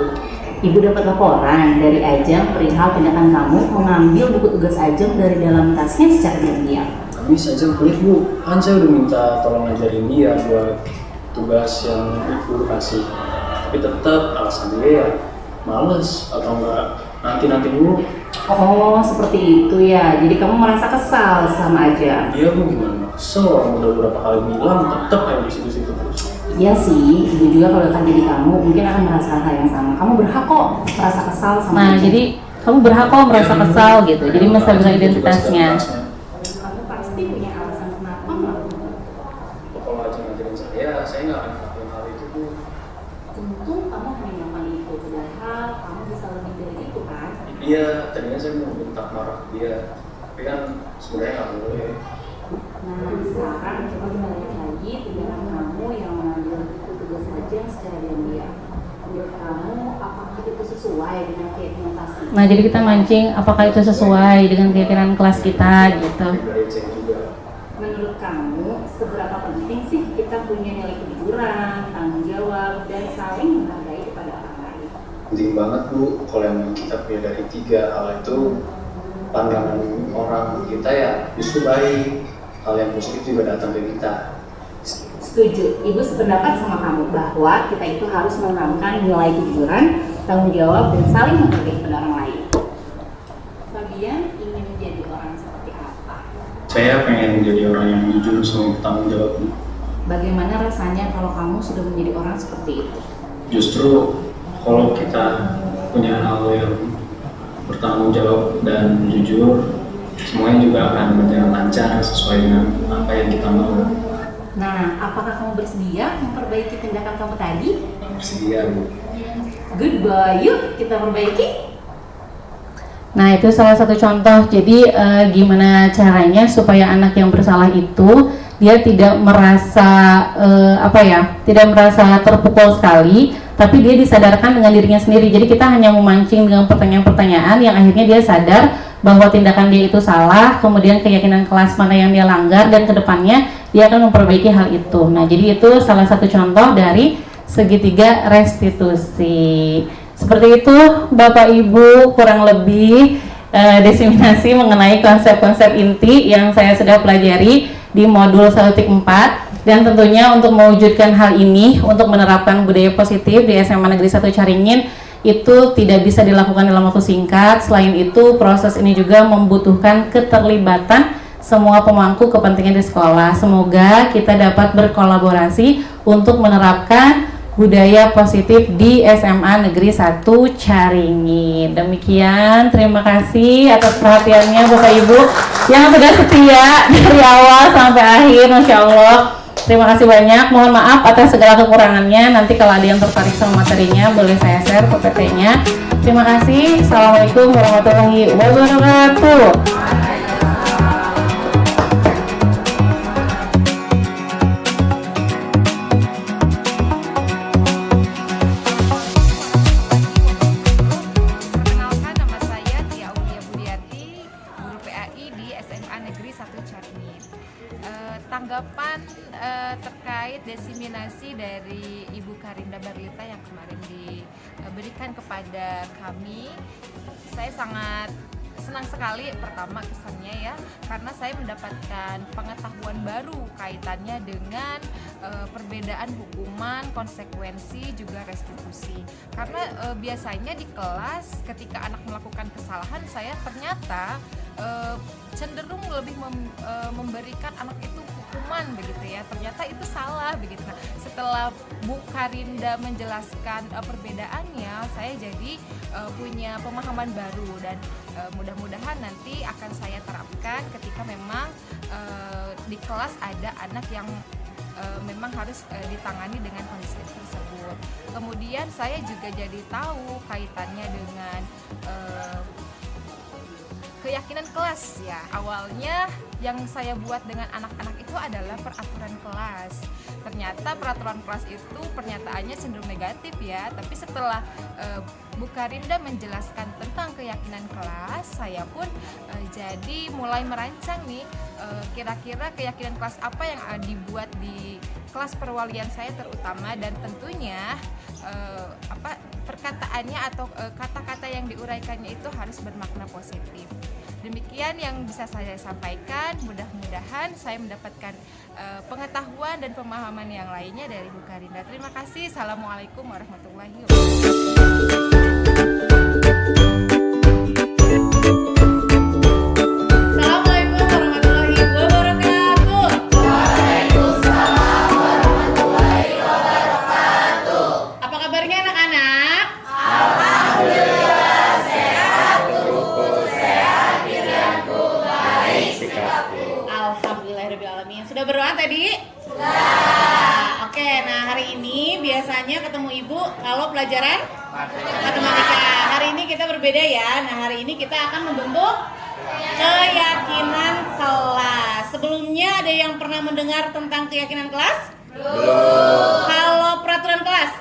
Ibu dapat laporan dari Ajeng perihal tindakan kamu mengambil buku tugas Ajeng dari dalam tasnya secara diam-diam. Habis Ajeng pelit Bu, kan saya udah minta tolong ngajarin dia buat tugas yang Ibu kasih. Tapi tapi tetap alasan dia ya males atau enggak nanti dulu. Oh, seperti itu ya. Jadi kamu merasa kesal sama Ajeng? Iya bu, gimana kesel, orang udah berapa kali bilang tetap kayak di situ-situ terus. Iya sih, ibu juga kalau datang jadi kamu mungkin akan merasa hal yang sama. Kamu berhak kok merasa kesal sama Nah, Ajeng. jadi kamu berhak kok merasa kesal gitu. Jadi mesti bisa identitasnya. Kamu pasti punya alasan kenapa melakukan. Kalau aja ngajarin saya nggak akan ngelakuin hal itu bu. Untung kamu hanya melakukan itu, padahal kamu bisa lebih dari itu kan? Iya, tadinya saya mau minta marah dia, tapi kan sebenarnya nggak boleh. Nah, sekarang coba kita lihat lagi tindakan kamu yang mengambil tugas Ajeng secara diam-diam. Menurut kamu, apakah itu sesuai dengan keyakinan kelas kita? Nah, jadi kita mancing apakah itu sesuai dengan keyakinan kelas kita gitu. Dari saya juga. Menurut kamu, seberapa penting sih kita punya nilai kejujuran, tanggung jawab, dan saling menghargai kepada orang lain? Penting banget bu, kalau yang kita punya dari 3 hal itu, pandangan orang kita ya justru baik, hal yang positif juga datang dari kita. Setuju, Ibu sependapat sama kamu bahwa kita itu harus menanamkan nilai kejujuran, tanggung jawab, dan saling menghargai kepada orang lain. Fabian ingin menjadi orang seperti apa? Saya pengen jadi orang yang jujur sama bertanggung jawab. Bagaimana rasanya kalau kamu sudah menjadi orang seperti itu? Justru kalau kita punya hal yang bertanggung jawab dan jujur, semuanya juga akan berjalan lancar sesuai dengan apa yang kita mau. Nah, apakah kamu bersedia memperbaiki tindakan kamu tadi? Bersedia bu. Good boy, yuk kita perbaiki. Nah, itu salah satu contoh. Jadi gimana caranya supaya anak yang bersalah itu dia tidak merasa tidak merasa terpukul sekali, tapi dia disadarkan dengan dirinya sendiri. Jadi kita hanya memancing dengan pertanyaan-pertanyaan yang akhirnya dia sadar bahwa tindakan dia itu salah, kemudian keyakinan kelas mana yang dia langgar, dan kedepannya dia akan memperbaiki hal itu. Nah, jadi itu salah satu contoh dari segitiga restitusi. Seperti itu Bapak Ibu kurang lebih diseminasi mengenai konsep-konsep inti yang saya sudah pelajari di modul 1.4, dan tentunya untuk mewujudkan hal ini, untuk menerapkan budaya positif di SMA Negeri 1 Caringin itu tidak bisa dilakukan dalam waktu singkat. Selain itu, proses ini juga membutuhkan keterlibatan semua pemangku kepentingan di sekolah. Semoga kita dapat berkolaborasi untuk menerapkan budaya positif di SMA Negeri 1 Caringin. Demikian, terima kasih atas perhatiannya Bapak Ibu yang sudah setia dari awal sampai akhir, Masya Allah. Terima kasih banyak, mohon maaf atas segala kekurangannya. Nanti kalau ada yang tertarik sama materinya boleh saya share PPT-nya. Terima kasih. Assalamualaikum warahmatullahi wabarakatuh. Perkenalkan, nama saya Tia Aulia Budiati, guru PAI di SMA Negeri 1 Caringin. Tanggapan terkait diseminasi dari Ibu Karinda Barlita yang kemarin diberikan kepada kami, saya sangat senang sekali. Pertama kesannya ya, karena saya mendapatkan pengetahuan baru kaitannya dengan perbedaan hukuman, konsekuensi, juga restitusi. Karena biasanya di kelas ketika anak melakukan kesalahan, saya ternyata cenderung lebih memberikan anak itu hukuman begitu ya. Ternyata itu salah begitu. Nah, setelah Bu Karinda menjelaskan perbedaannya, saya jadi punya pemahaman baru, dan mudah-mudahan nanti akan saya terapkan ketika memang di kelas ada anak yang memang harus ditangani dengan kondisi tersebut. Kemudian saya juga jadi tahu kaitannya dengan keyakinan kelas ya. Awalnya yang saya buat dengan anak-anak itu adalah peraturan kelas. Ternyata peraturan kelas itu pernyataannya cenderung negatif ya. Tapi setelah Bu Karinda menjelaskan tentang keyakinan kelas, saya pun jadi mulai merancang nih kira-kira keyakinan kelas apa yang dibuat di kelas perwalian saya terutama, dan tentunya perkataannya atau kata-kata yang diuraikannya itu harus bermakna positif. Demikian yang bisa saya sampaikan. Mudah-mudahan saya mendapatkan pengetahuan dan pemahaman yang lainnya dari Bu Karinda. Terima kasih. Assalamualaikum warahmatullahi wabarakatuh. Assalamualaikum warahmatullahi wabarakatuh. Waalaikumsalam warahmatullahi wabarakatuh. Apa kabarnya anak-anak? Alhamdulillah sehat, tubuhku sehat, pikiranku baik, sikapku. Alhamdulillahirobbilalamin. Sudah berdoa tadi? Sudah. Oke, nah hari ini biasanya ketemu ibu kalau pelajaran matematika. Hari ini kita berbeda ya. Nah hari ini kita akan membentuk keyakinan kelas. Sebelumnya ada yang pernah mendengar tentang keyakinan kelas? Belum. Kalau peraturan kelas?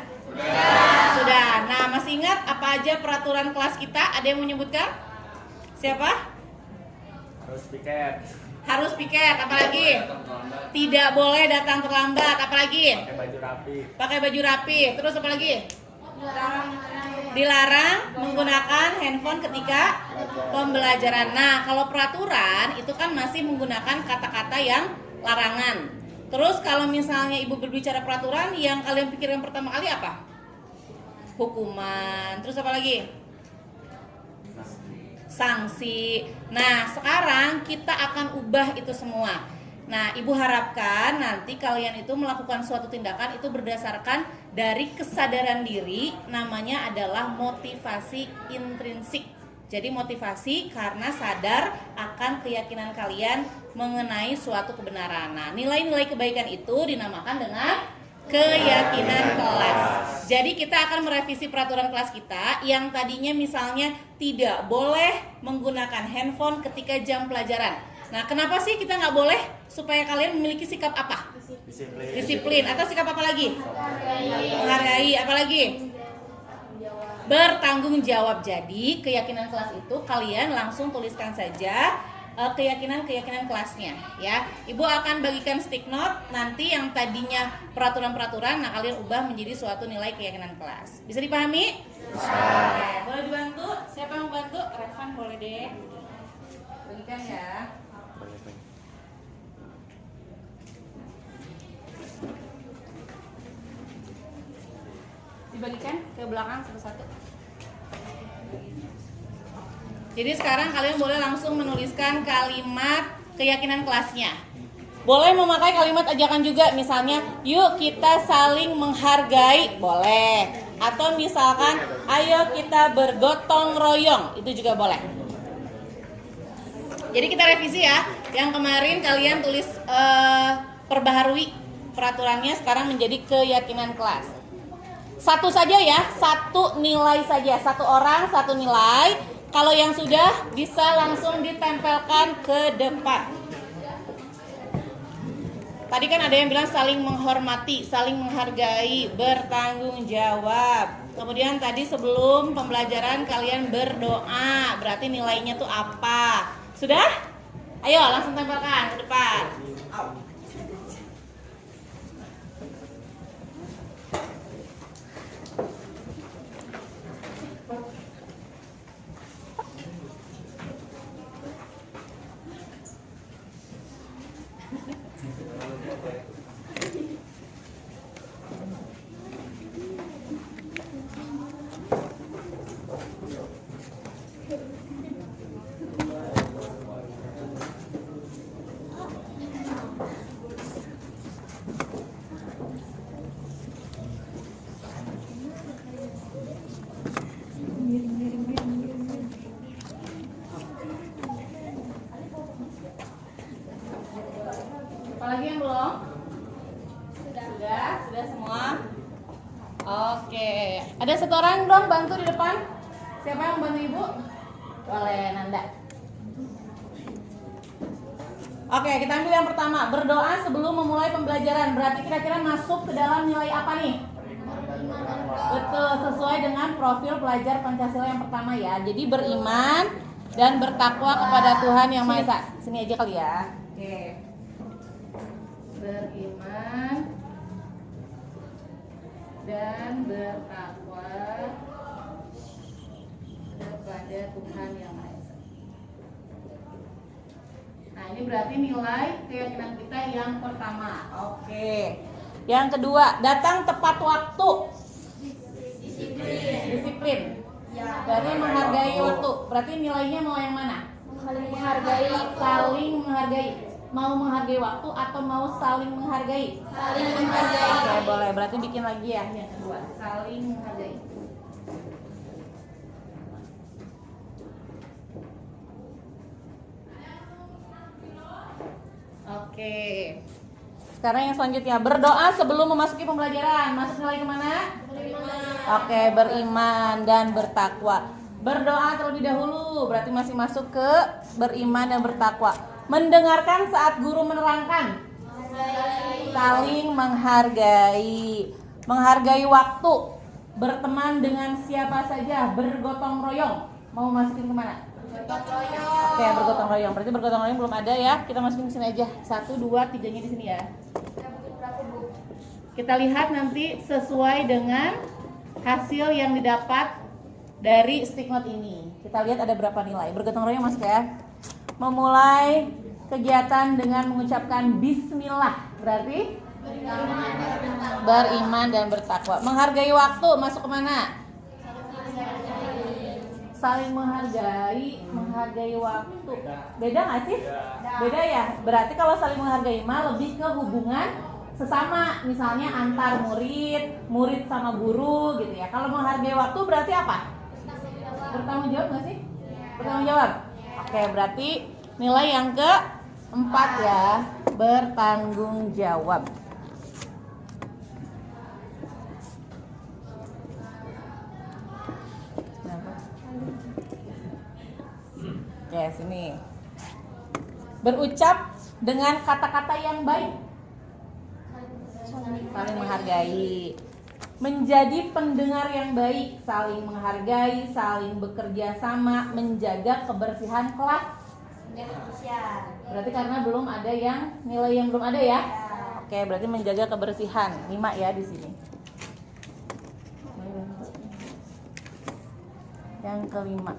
Sudah. Nah, masih ingat apa aja peraturan kelas kita? Ada yang menyebutkan? Siapa? Harus piket. Apalagi? Tidak boleh datang terlambat. Apalagi? Pakai baju rapi. Terus apa lagi? Dilarang menggunakan handphone ketika pembelajaran. Nah, kalau peraturan itu kan masih menggunakan kata-kata yang larangan. Terus kalau misalnya ibu berbicara peraturan, yang kalian pikirkan pertama kali apa? Hukuman. Terus apa lagi? Sanksi. Nah, sekarang kita akan ubah itu semua. Nah, ibu harapkan nanti kalian itu melakukan suatu tindakan itu berdasarkan dari kesadaran diri, namanya adalah motivasi intrinsik. Jadi motivasi karena sadar akan keyakinan kalian mengenai suatu kebenaran. Nah, nilai-nilai kebaikan itu dinamakan dengan keyakinan kelas. Jadi kita akan merevisi peraturan kelas kita yang tadinya misalnya tidak boleh menggunakan handphone ketika jam pelajaran. Nah, kenapa sih kita nggak boleh? Supaya kalian memiliki sikap apa? Disiplin. Atau sikap apa lagi? Menghargai. Apa lagi? Bertanggung jawab. Jadi keyakinan kelas itu kalian langsung tuliskan saja keyakinan kelasnya ya. Ibu akan bagikan stick note nanti yang tadinya peraturan-peraturan, nah kalian ubah menjadi suatu nilai keyakinan kelas. Bisa dipahami? Bisa. Boleh dibantu? Siapa yang mau bantu? Revan boleh deh. Bagikan ya. Dibagikan ke belakang satu-satu. Jadi sekarang kalian boleh langsung menuliskan kalimat keyakinan kelasnya. Boleh memakai kalimat ajakan juga, misalnya yuk kita saling menghargai, boleh. Atau misalkan ayo kita bergotong royong, itu juga boleh. Jadi kita revisi ya. Yang kemarin kalian tulis perbaharui peraturannya sekarang menjadi keyakinan kelas. Satu saja ya, satu nilai saja, satu orang satu nilai. Kalau yang sudah bisa langsung ditempelkan ke depan. Tadi kan ada yang bilang saling menghormati, saling menghargai, bertanggung jawab. Kemudian tadi sebelum pembelajaran kalian berdoa, berarti nilainya tuh apa? Sudah? Ayo langsung tempelkan ke depan. Apalagi yang belum? Sudah semua? Oke. Ada satu orang dong bantu di depan. Siapa yang bantu ibu? Boleh, Nanda. Oke, kita ambil yang pertama. Berdoa sebelum memulai pembelajaran. Berarti kira-kira masuk ke dalam nilai apa nih? Betul, sesuai dengan profil pelajar Pancasila yang pertama ya. Jadi beriman dan bertakwa kepada Tuhan Yang Maha Esa. Sini aja kali ya. Oke. Beriman dan bertakwa kepada Tuhan Yang Maha Esa. ini berarti nilai keyakinan kita yang pertama. Oke. Yang kedua, datang tepat waktu. Disiplin. Berarti menghargai waktu. Berarti nilainya mau yang mana? Saling menghargai. Saling menghargai. Mau menghargai waktu atau mau saling menghargai? Saling menghargai. Oke, boleh. Berarti bikin lagi ya yang kedua. Saling menghargai. Oke. Sekarang yang selanjutnya, berdoa sebelum memasuki pembelajaran. Masuk nilai kemana? Oke, beriman dan bertakwa. Berdoa terlebih dahulu, berarti masih masuk ke beriman dan bertakwa. Mendengarkan saat guru menerangkan. Saling menghargai. Menghargai waktu. Berteman dengan siapa saja. Bergotong royong. Mau masukin kemana? Oke, bergotong royong. Berarti bergotong royong belum ada ya. Kita masukin ke sini aja. 1, 2, 3-nya di sini ya. Kita lihat nanti sesuai dengan hasil yang didapat dari stick note ini. Kita lihat ada berapa nilai. Bergotong royong masuk ya. Memulai kegiatan dengan mengucapkan bismillah. Berarti beriman dan bertakwa. Menghargai waktu masuk kemana? Saling menghargai, menghargai waktu. Beda nggak sih? Beda ya. Berarti kalau saling menghargai mah lebih ke hubungan sesama, misalnya antar murid, murid sama guru gitu ya. Kalau menghargai waktu berarti apa? Bertanggung jawab nggak sih? Bertanggung jawab. Oke, berarti nilai yang keempat ya, bertanggung jawab. Oke, sini. Berucap dengan kata-kata yang baik. Saling menghargai. Menjadi pendengar yang baik, saling menghargai, saling bekerja sama, menjaga kebersihan kelas. Berarti karena belum ada yang nilai yang belum ada ya. Oke, berarti menjaga kebersihan. 5 ya di sini. Yang kelima.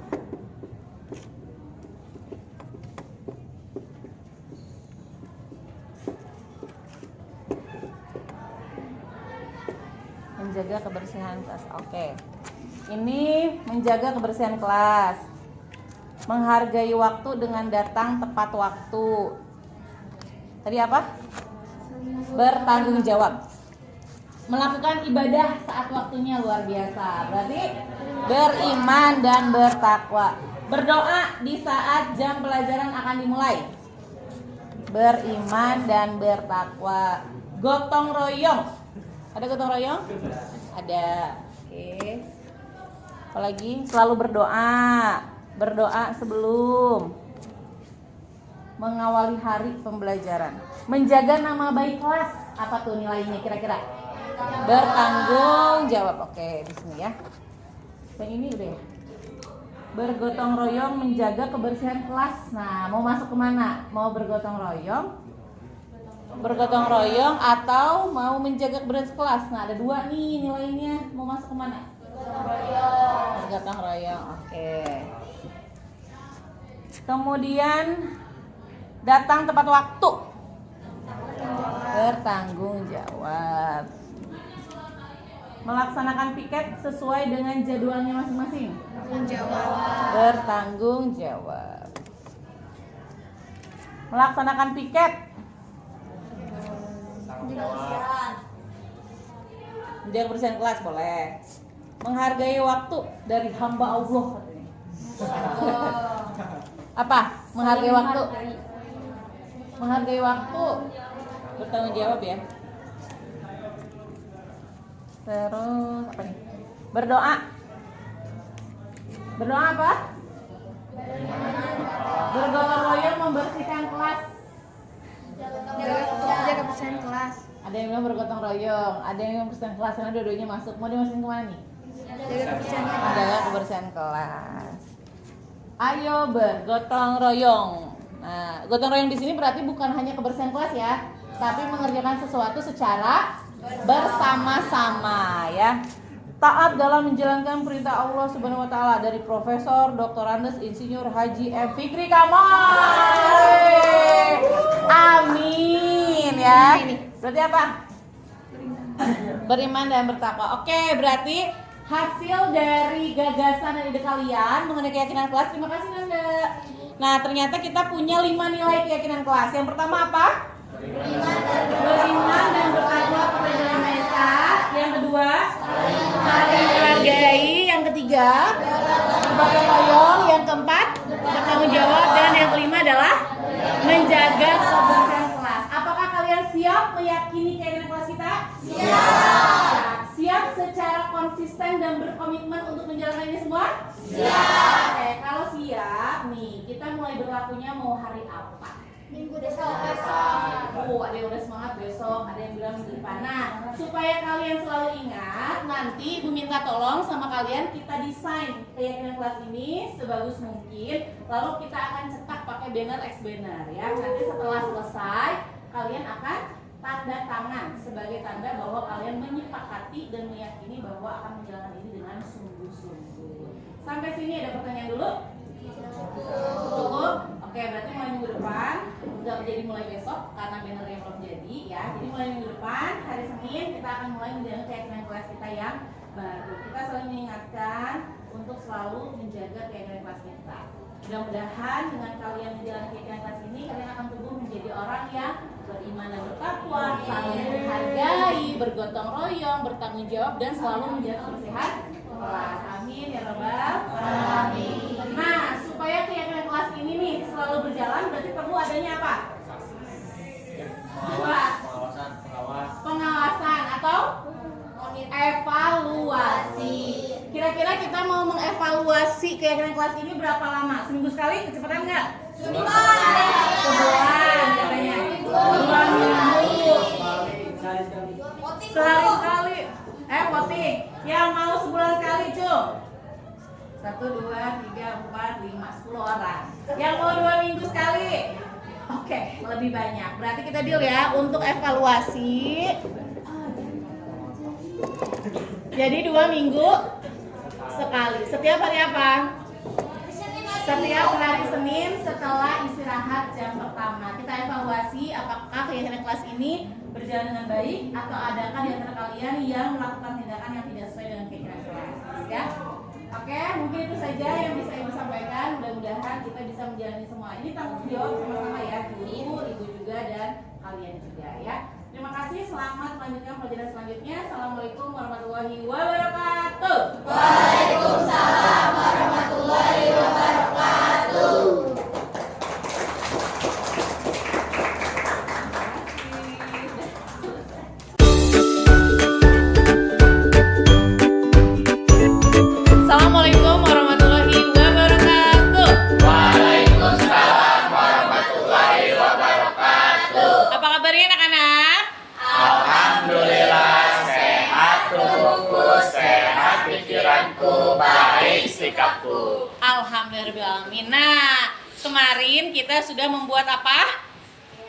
Menjaga kebersihan kelas. Oke. Ini menjaga kebersihan kelas. Menghargai waktu dengan datang tepat waktu. Tadi apa? Bertanggung jawab. Melakukan ibadah saat waktunya luar biasa. Berarti beriman dan bertakwa. Berdoa di saat jam pelajaran akan dimulai. Beriman dan bertakwa. Gotong royong. Ada gotong royong? Ada. Oke. Apalagi selalu berdoa. Berdoa sebelum mengawali hari pembelajaran. Menjaga nama baik kelas. Apa tuh nilainya kira-kira? Bertanggung jawab. Oke, di sini ya. Yang ini udah ya. Bergotong royong menjaga kebersihan kelas. Nah, mau masuk kemana? Mau bergotong royong? Bergotong royong atau mau menjaga kebersihan kelas? Nah, ada 2 nih nilainya. Mau masuk kemana? Bergotong royong. Oke. Kemudian datang tepat waktu. Bertanggung jawab. Melaksanakan piket sesuai dengan jadwalnya masing-masing. Bertanggung jawab. Melaksanakan piket. Menjaga kebersihan kelas boleh. Menghargai waktu dari hamba Allah. Apa? Menghargai waktu. Menghargai waktu. Bertanggung jawab ya. Terus apa nih? Berdoa. Berdoa apa? Bergotong royong membersihkan kelas. Jaga kebersihan kelas. Ada yang bilang bergotong royong, ada yang bilang kebersihan kelas, karena dua-duanya masuk. Mau dimasukin kemana nih? Jaga kebersihan kelas. Adalah kebersihan kelas. Ayo bergotong royong. Nah, gotong royong di sini berarti bukan hanya kebersihan kelas ya, tapi mengerjakan sesuatu secara bersama-sama ya. taat dalam menjalankan perintah Allah Subhanahu wa taala dari Profesor Dr. Andes Insinyur Haji M. Fikri Kamal. Amin ya. Berarti apa? Beriman dan bertakwa. Oke, berarti hasil dari gagasan dan ide kalian mengenai keyakinan kelas. Terima kasih Nanda. Nah, ternyata kita punya 5 nilai keyakinan kelas. Yang pertama apa? Beriman dan bertakwa kepada Yang Maha Esa. Yang kedua, saling menghargai. Yang ketiga, bergotong royong. Yang keempat, bertanggung jawab. Dan yang kelima adalah menjaga kebersihan kelas. Apakah kalian siap meyakini keyakinan kelas kita? Siap. Siap secara konsisten dan berkomitmen untuk menjalankan ini semua? Siap. Oke, kalau siap nih, kita mulai berlakunya mau hari apa? Minggu besok. Ada yang udah semangat besok, ada yang bilang minggu depan. Nah, supaya kalian selalu ingat, nanti Ibu minta tolong sama kalian kita desain keyakinan kelas ini sebagus mungkin. Lalu kita akan cetak pakai banner X banner ya. Nanti setelah selesai, kalian akan tanda tangan sebagai tanda bahwa kalian menyepakati dan meyakini bahwa akan menjalankan ini dengan sungguh-sungguh. Sampai sini ada pertanyaan dulu? Cukup? Oke, berarti mulai minggu depan, nggak jadi mulai besok karena bannernya belum jadi ya. Jadi mulai minggu depan, hari Senin kita akan mulai menjalankan keyakinan kelas kita yang baru. Kita selalu mengingatkan untuk selalu menjaga keyakinan kelas kita. Mudah-mudahan dengan kalian menjalankan keyakinan kelas ini, kalian akan tumbuh menjadi orang yang beriman dan bertakwa, saling menghargai, bergotong royong, bertanggung jawab, dan selalu menjaga kebersihan kelas. Amin ya rabbal alamin. Nah, supaya keyakinan kelas ini nih selalu berjalan, berarti perlu adanya apa? Pengawasan atau evaluasi. Kira-kira kita mau mengevaluasi keyakinan kelas ini berapa lama? Seminggu sekali? Kecepatan nggak? Sebulan katanya. 2 minggu. Sehari sekali. Voting. Yang mau sebulan sekali, Cu? 1, 2, 3, 4, 5, 10 orang. Yang mau 2 minggu sekali? Oke, lebih banyak. Berarti kita deal ya untuk evaluasi. Jadi 2 minggu sekali. Setiap hari apa? Setiap hari Senin setelah istirahat jam pertama. Kita evaluasi apakah keyakinan kelas ini berjalan dengan baik atau adakah di antara kalian yang melakukan tindakan yang tidak sesuai dengan keyakinan kelas. Ya. Oke, mungkin itu saja yang bisa Ibu sampaikan. Mudah-mudahan kita bisa menjalani semua ini tanggung jawab sama-sama ya, guru, Ibu juga dan kalian juga ya. Terima kasih, selamat melanjutkan pelajaran selanjutnya. Assalamualaikum warahmatullahi wabarakatuh. Waalaikumsalam warahmatullahi wabarakatuh. Assalamualaikum warahmatullahi wabarakatuh. Waalaikumsalam warahmatullahi wabarakatuh. Apa kabarnya anak-anak? Alhamdulillah, sehat tubuhku, sehat pikiranku, baik sikapku. Alhamdulillahirrahmanirrahim. Nah, kemarin kita sudah membuat apa?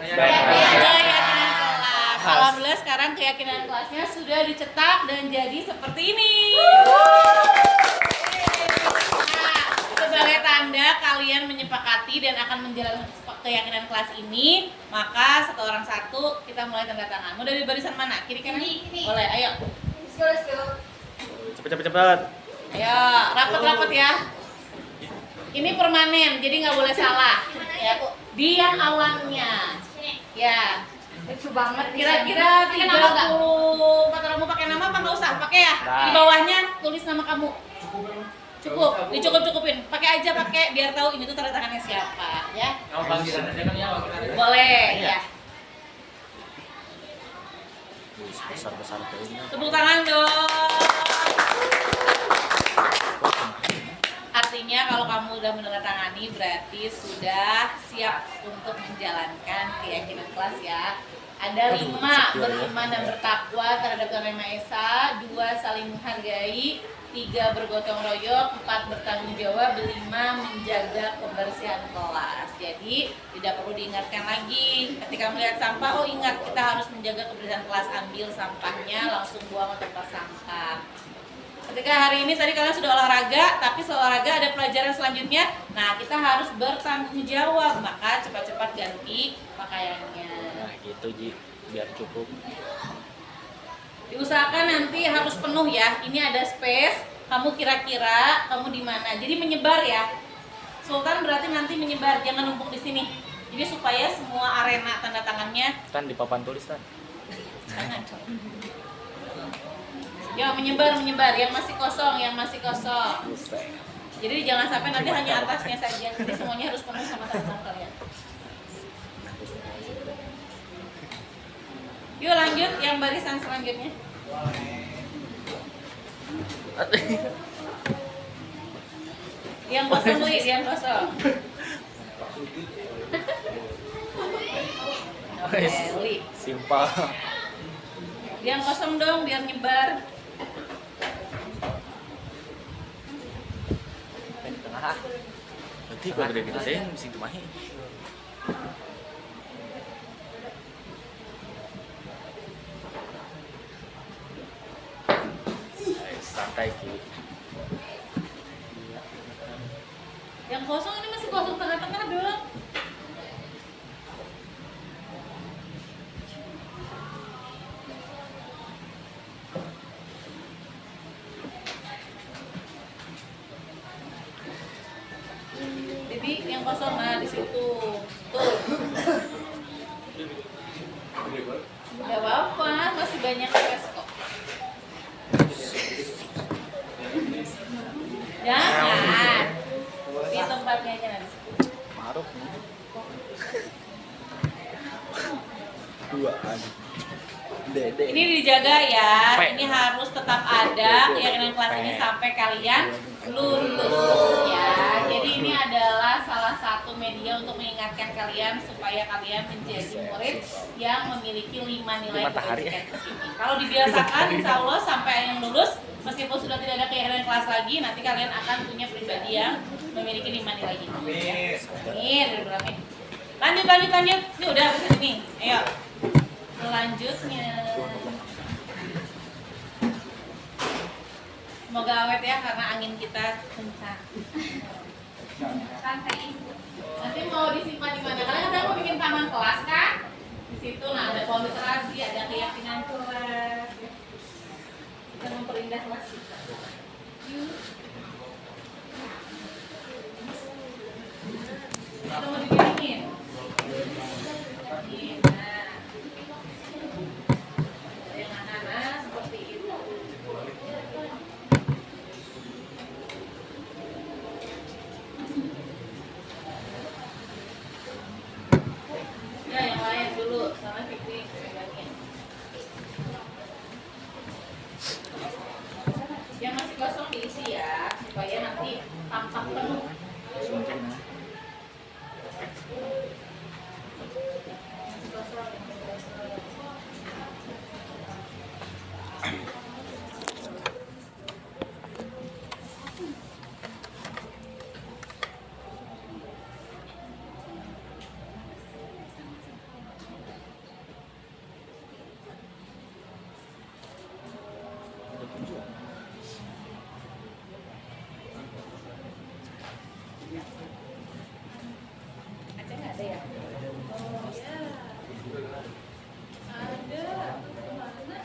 Keyakinan kelas. Alhamdulillah sekarang keyakinan kelasnya sudah dicetak dan jadi seperti ini. Nah, sebagai tanda kalian menyepakati dan akan menjalankan keyakinan kelas ini, maka satu orang satu kita mulai tanda tangan. Mau dari barisan mana? Kiri kanan? Boleh, ayo. Let's go. Cepet. Ayo, rapat-rapat ya. Ini permanen, jadi nggak boleh salah. Ya, di yang awalnya. Ya. Lucu banget. Kira-kira 30 kamu pakai nama apa nggak usah? Pakai ya. Di bawahnya tulis nama kamu. Cukup, dicukup-cukupin. Pakai aja, pakai biar tahu ini tuh tanda tangannya siapa, ya. Boleh, ya. Besar-besar ini. Tepuk tangan dong. Artinya kalau kamu udah menandatangani berarti sudah siap untuk menjalankan keyakinan kelas ya. Ada 5, beriman dan bertakwa terhadap Tuhan Yang Maha Esa, 2 saling menghargai, 3 bergotong royong, 4 bertanggung jawab, 5 menjaga kebersihan kelas. Jadi tidak perlu diingatkan lagi. Ketika melihat sampah, oh ingat kita harus menjaga kebersihan kelas, ambil sampahnya langsung buang ke tempat sampah. ketika hari ini tadi kalian sudah olahraga, tapi setelah olahraga ada pelajaran selanjutnya. Nah, kita harus bertanggung jawab, maka cepat-cepat ganti pakaiannya. Nah gitu Ji, biar cukup. Diusahakan nanti harus penuh ya. Ini ada space. Kamu kira-kira kamu di mana? Jadi menyebar ya. Sultan berarti nanti menyebar, jangan numpuk di sini. Jadi supaya semua arena tanda tangannya Tan di papan tulis Tan. jangan. Ya menyebar, yang masih kosong. Jadi jangan sampai nanti hanya atasnya saja. Jadi semuanya harus penuh sama tanda tangan kalian. Yuk lanjut yang barisan selanjutnya. Yang kosong Wi, yang kosong. Oke, Wi. Simpel. Yang kosong dong biar nyebar. Di tengah. Berarti kalau gede-gede mesti dimahi. Santai Ki. Yang kosong ini masih kosong tengah-tengah dong. Bibi yang kosong nah di situ. Tuh. Gak apa-apa, masih banyak space kok. Jangan. Di tempatnya aja nanti. Maruk. Duaan. Dede. Ini dijaga ya. Ini harus tetap ada keyakinan kelas ini sampai kalian lulus ya. Jadi ini adalah salah satu media untuk mengingatkan kalian supaya kalian menjadi murid yang memiliki 5 nilai pendidikan ini. Kalau dibiasakan, insya Allah sampai yang lulus, meskipun sudah tidak ada keyakinan kelas lagi, nanti kalian akan punya pribadi yang memiliki 5 nilai ini. Amin. Amin. Lanjut. Ini udah habis ini. Ayo. Selanjutnya. Semoga awet ya karena angin kita kencang. Santai. Nanti mau disimpan di mana? Kalian kan mau bikin taman kelas kan? Di situ nah ada pohon literasi, ada keyakinan kelas. Kita memperindah kelas kita. Yuk. Kita mau dibilangin. Nah. Yang anak-anak seperti itu. Ya, yang lain dulu sama Fikri sebagainya. Yang masih kosong diisi ya, supaya nanti tampak penuh. Aceh nggak ada ya? Oh ya. Ada. Kemana?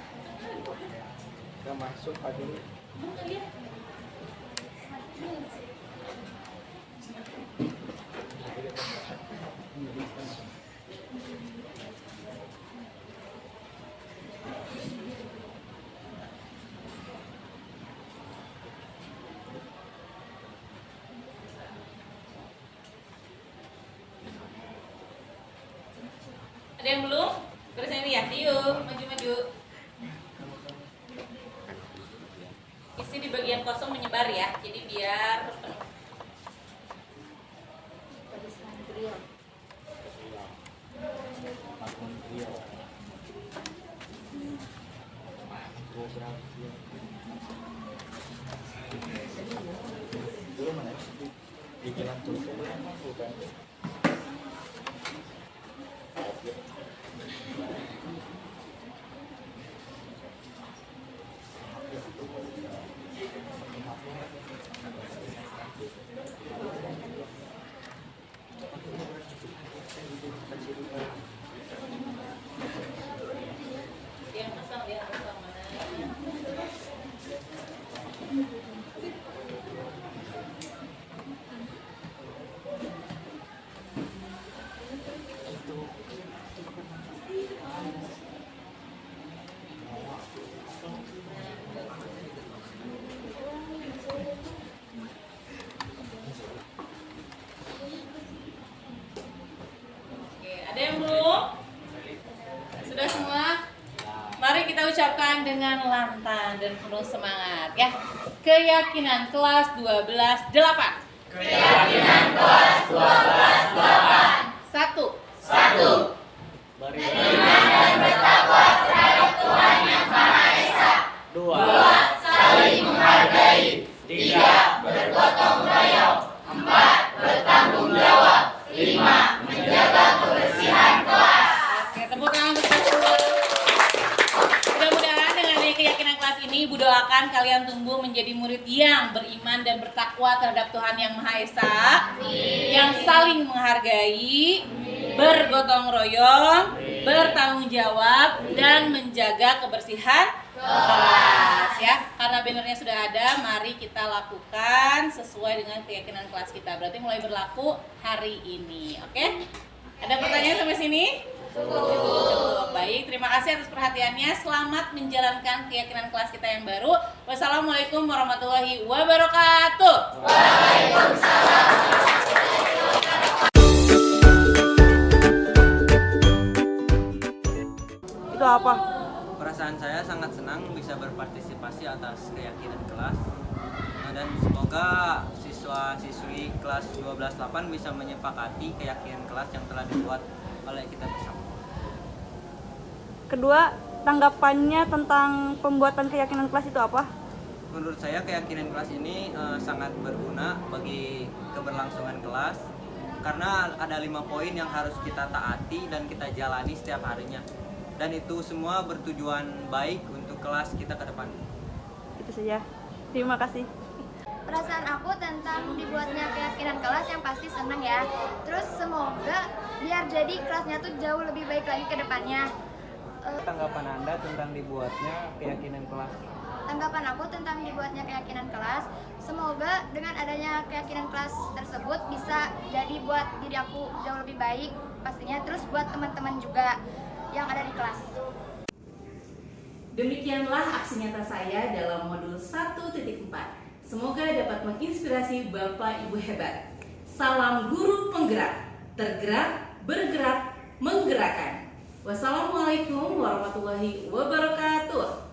Gak masuk tadi. Mana dia? Ada yang belum? Terus ini ya, yuk maju. Isi di bagian kosong menyebar ya, jadi biar Sudah semua? Mari kita ucapkan dengan lantang dan penuh semangat ya. Keyakinan kelas 12 8. Keyakinan kelas 12 8. 1. Beriman dan bertakwa terhadap Tuhan Yang Maha Esa. 2. Saling menghargai. 3. Bergotong royong. 4. Bertanggung jawab. 5. Menjaga kebersihan kelas. Oke, tepuk tangan untuk semua. Mudah-mudahan dengan keyakinan kelas ini, Ibu doakan kalian tumbuh menjadi murid yang beriman dan bertakwa terhadap Tuhan Yang Maha Esa, yang saling menghargai, bergotong royong, bertanggung jawab, dan menjaga kebersihan kelas ya. Karena bannernya sudah ada, mari kita lakukan sesuai dengan keyakinan kelas kita. Berarti mulai berlaku hari ini, oke? Ada pertanyaan sampai sini? Cukup. Baik, terima kasih atas perhatiannya. Selamat menjalankan keyakinan kelas kita yang baru. Wassalamualaikum warahmatullahi wabarakatuh. Waalaikumsalam. Itu apa? Perasaan saya sangat senang bisa berpartisipasi atas keyakinan kelas. Dan semoga siswa-siswi kelas 12-8 bisa menyepakati keyakinan kelas yang telah dibuat oleh kita bersama. Kedua, tanggapannya tentang pembuatan keyakinan kelas itu apa? Menurut saya keyakinan kelas ini sangat berguna bagi keberlangsungan kelas karena ada 5 poin yang harus kita taati dan kita jalani setiap harinya. Dan itu semua bertujuan baik untuk kelas kita ke depan. Itu saja. Terima kasih. Perasaan aku tentang dibuatnya keyakinan kelas yang pasti senang ya. Terus semoga biar jadi kelasnya tuh jauh lebih baik lagi ke depannya. Tanggapan Anda tentang dibuatnya keyakinan kelas? Tanggapan aku tentang dibuatnya keyakinan kelas, semoga dengan adanya keyakinan kelas tersebut bisa jadi buat diri aku jauh lebih baik pastinya, terus buat teman-teman juga yang ada di kelas. Demikianlah aksi nyata saya dalam modul 1.4. Semoga dapat menginspirasi Bapak Ibu hebat. Salam guru penggerak, tergerak, bergerak, menggerakkan. Wassalamualaikum warahmatullahi wabarakatuh.